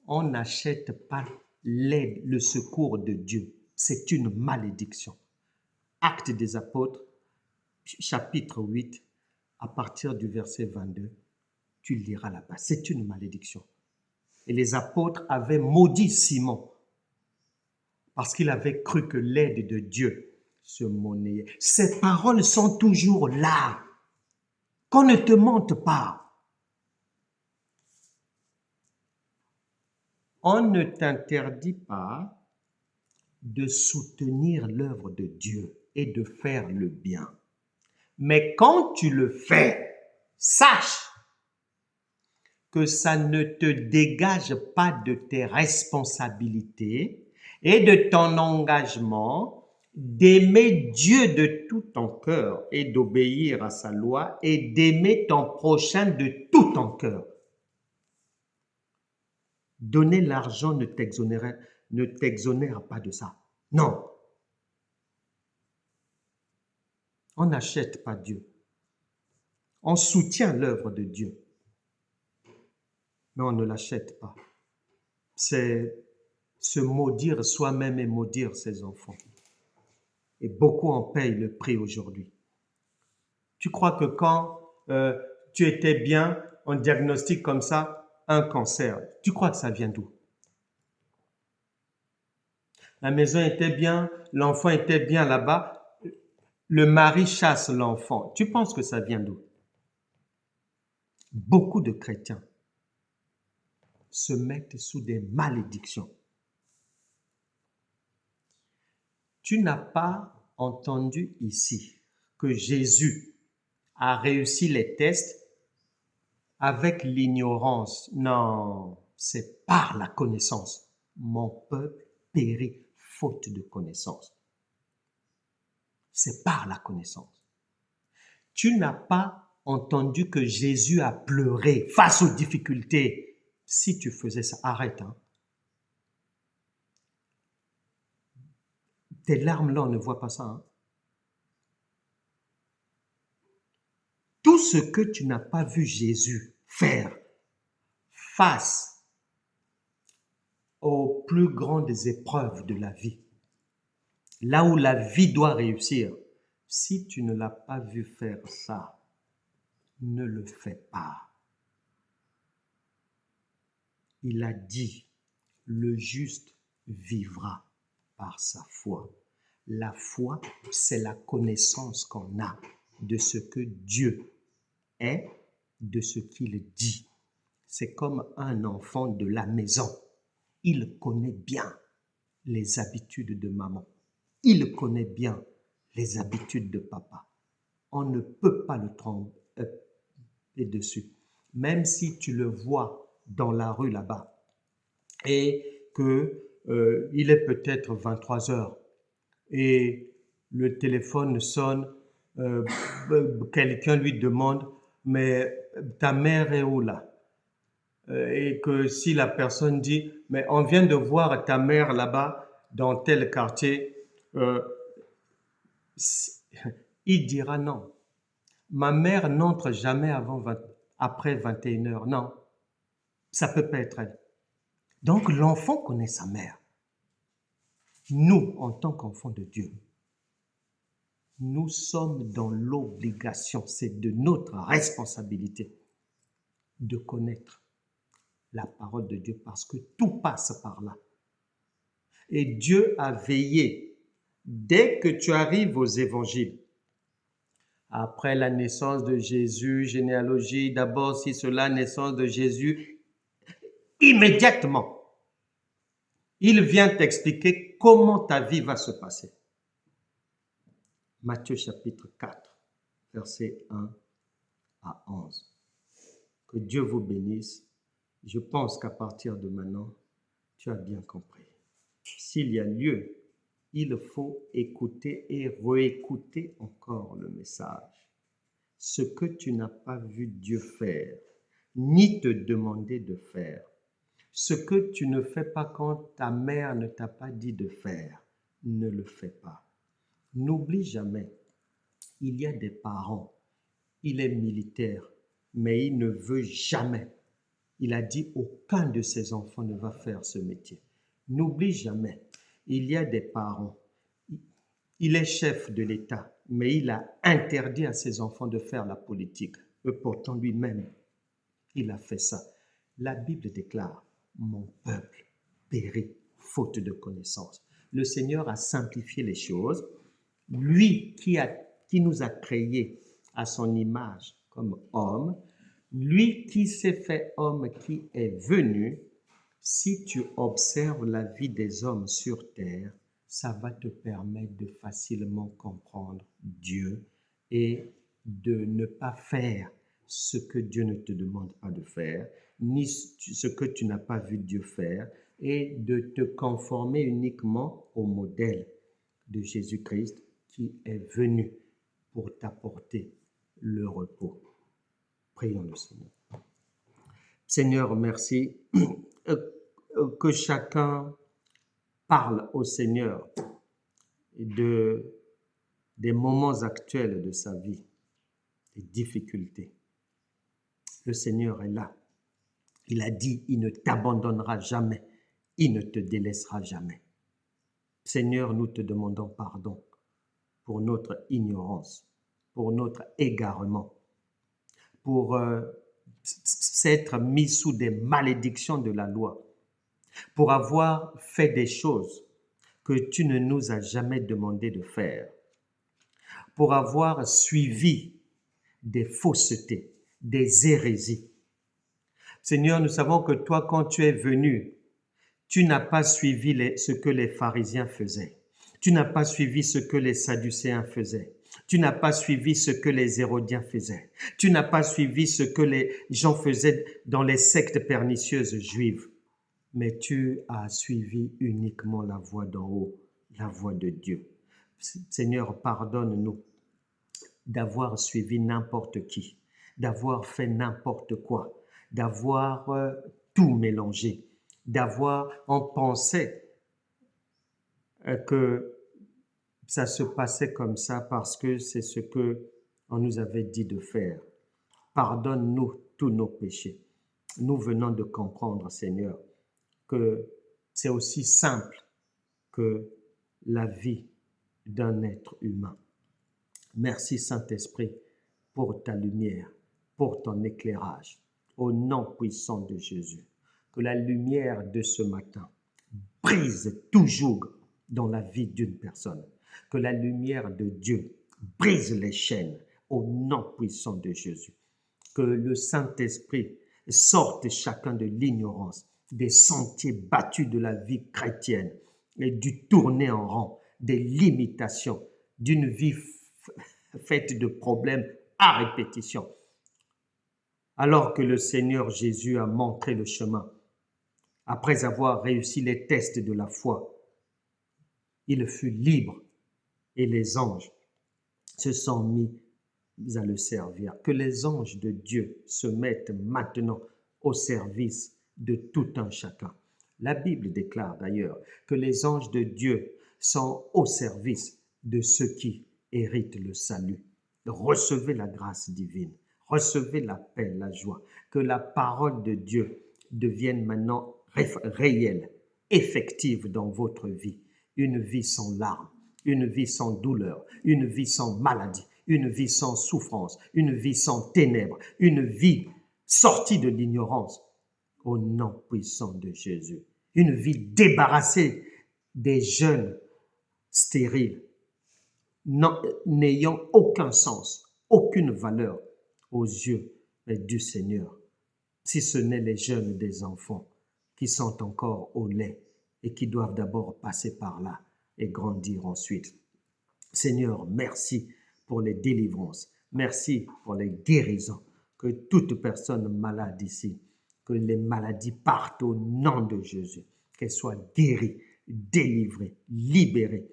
On n'achète pas l'aide, le secours de Dieu. C'est une malédiction. Actes des Apôtres, chapitre 8, à partir du verset 22, tu liras là-bas. C'est une malédiction. Et les apôtres avaient maudit Simon parce qu'il avait cru que l'aide de Dieu se monnayait. Ces paroles sont toujours là. Qu'on ne te mente pas. On ne t'interdit pas de soutenir l'œuvre de Dieu et de faire le bien. Mais quand tu le fais, sache que ça ne te dégage pas de tes responsabilités et de ton engagement d'aimer Dieu de tout ton cœur et d'obéir à sa loi et d'aimer ton prochain de tout ton cœur. Donner l'argent ne t'exonère pas de ça. Non. On n'achète pas Dieu. On soutient l'œuvre de Dieu. Mais on ne l'achète pas. C'est se maudire soi-même et maudire ses enfants. Et beaucoup en payent le prix aujourd'hui. Tu crois que quand tu étais bien, on diagnostique comme ça un cancer. Tu crois que ça vient d'où? La maison était bien, l'enfant était bien là-bas, le mari chasse l'enfant. Tu penses que ça vient d'où? Beaucoup de chrétiens se mettent sous des malédictions. Tu n'as pas entendu ici que Jésus a réussi les tests avec l'ignorance. Non, c'est par la connaissance. Mon peuple périt faute de connaissance. C'est par la connaissance. Tu n'as pas entendu que Jésus a pleuré face aux difficultés. Si tu faisais ça, arrête. Tes larmes là, on ne voit pas ça. Tout ce que tu n'as pas vu Jésus faire face aux plus grandes épreuves de la vie, là où la vie doit réussir, si tu ne l'as pas vu faire ça, ne le fais pas. Il a dit, le juste vivra par sa foi. La foi, c'est la connaissance qu'on a de ce que Dieu est, de ce qu'il dit. C'est comme un enfant de la maison. Il connaît bien les habitudes de maman. Il connaît bien les habitudes de papa. On ne peut pas le tromper dessus. Même si tu le vois dans la rue là-bas et qu'il est peut-être 23 heures et le téléphone sonne, quelqu'un lui demande « mais ta mère est où là ?» Et que si la personne dit « mais on vient de voir ta mère là-bas dans tel quartier », il dira non. Ma mère n'entre jamais après 21 heures. Non, ça peut pas être elle. Donc l'enfant connaît sa mère. Nous, en tant qu'enfants de Dieu, nous sommes dans l'obligation, c'est de notre responsabilité de connaître la parole de Dieu parce que tout passe par là. Et Dieu a veillé, dès que tu arrives aux évangiles, après la naissance de Jésus, généalogie, d'abord si cela, naissance de Jésus, immédiatement, il vient t'expliquer comment ta vie va se passer. Matthieu chapitre 4, versets 1 à 11. Que Dieu vous bénisse. Je pense qu'à partir de maintenant, tu as bien compris. S'il y a lieu, il faut écouter et réécouter encore le message. Ce que tu n'as pas vu Dieu faire, ni te demander de faire, ce que tu ne fais pas quand ta mère ne t'a pas dit de faire, ne le fais pas. N'oublie jamais, il y a des parents, il est militaire, mais il ne veut jamais. Il a dit aucun de ses enfants ne va faire ce métier. N'oublie jamais, il y a des parents, il est chef de l'État, mais il a interdit à ses enfants de faire la politique. Et pourtant lui-même, il a fait ça. La Bible déclare, mon peuple périt faute de connaissance. Le Seigneur a simplifié les choses. Lui qui nous a créés à son image comme homme, lui qui s'est fait homme, qui est venu, si tu observes la vie des hommes sur terre, ça va te permettre de facilement comprendre Dieu et de ne pas faire ce que Dieu ne te demande pas de faire, ni ce que tu n'as pas vu Dieu faire, et de te conformer uniquement au modèle de Jésus-Christ qui est venu pour t'apporter le repos. Prions le Seigneur. Seigneur, merci que chacun parle au Seigneur des moments actuels de sa vie, des difficultés. Le Seigneur est là. Il a dit, il ne t'abandonnera jamais, il ne te délaissera jamais. Seigneur, nous te demandons pardon pour notre ignorance, pour notre égarement, pour s'être mis sous des malédictions de la loi, pour avoir fait des choses que tu ne nous as jamais demandé de faire, pour avoir suivi des faussetés, des hérésies. Seigneur, nous savons que toi, quand tu es venu, tu n'as pas suivi ce que les pharisiens faisaient. Tu n'as pas suivi ce que les sadducéens faisaient. Tu n'as pas suivi ce que les hérodiens faisaient. Tu n'as pas suivi ce que les gens faisaient dans les sectes pernicieuses juives. Mais tu as suivi uniquement la voie d'en haut, la voie de Dieu. Seigneur, pardonne-nous d'avoir suivi n'importe qui, d'avoir fait n'importe quoi, d'avoir tout mélangé, on pensait que ça se passait comme ça parce que c'est ce que on nous avait dit de faire. Pardonne-nous tous nos péchés. Nous venons de comprendre, Seigneur, que c'est aussi simple que la vie d'un être humain. Merci Saint-Esprit pour ta lumière, pour ton éclairage, au nom puissant de Jésus. Que la lumière de ce matin brise toujours dans la vie d'une personne. Que la lumière de Dieu brise les chaînes au nom puissant de Jésus. Que le Saint-Esprit sorte chacun de l'ignorance, des sentiers battus de la vie chrétienne et du tourner en rond, des limitations, d'une vie faite de problèmes à répétition. Alors que le Seigneur Jésus a montré le chemin, après avoir réussi les tests de la foi, il fut libre et les anges se sont mis à le servir. Que les anges de Dieu se mettent maintenant au service de tout un chacun. La Bible déclare d'ailleurs que les anges de Dieu sont au service de ceux qui héritent le salut. Recevez la grâce divine, recevez la paix, la joie, que la parole de Dieu devienne maintenant réelle, effective dans votre vie, une vie sans larmes, une vie sans douleur, une vie sans maladie, une vie sans souffrance, une vie sans ténèbres, une vie sortie de l'ignorance, au nom puissant de Jésus. Une vie débarrassée des jeunes stériles, n'ayant aucun sens, aucune valeur aux yeux du Seigneur, si ce n'est les jeunes des enfants qui sont encore au lait et qui doivent d'abord passer par là et grandir ensuite. Seigneur, merci pour les délivrances, merci pour les guérisons, que toute personne malade ici, que les maladies partent au nom de Jésus, qu'elles soient guéries, délivrées, libérées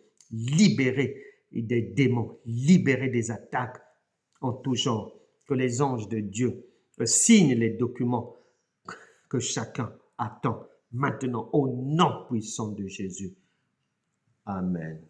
des démons, libérées des attaques en tout genre, que les anges de Dieu signent les documents que chacun attend maintenant au nom puissant de Jésus. Amen.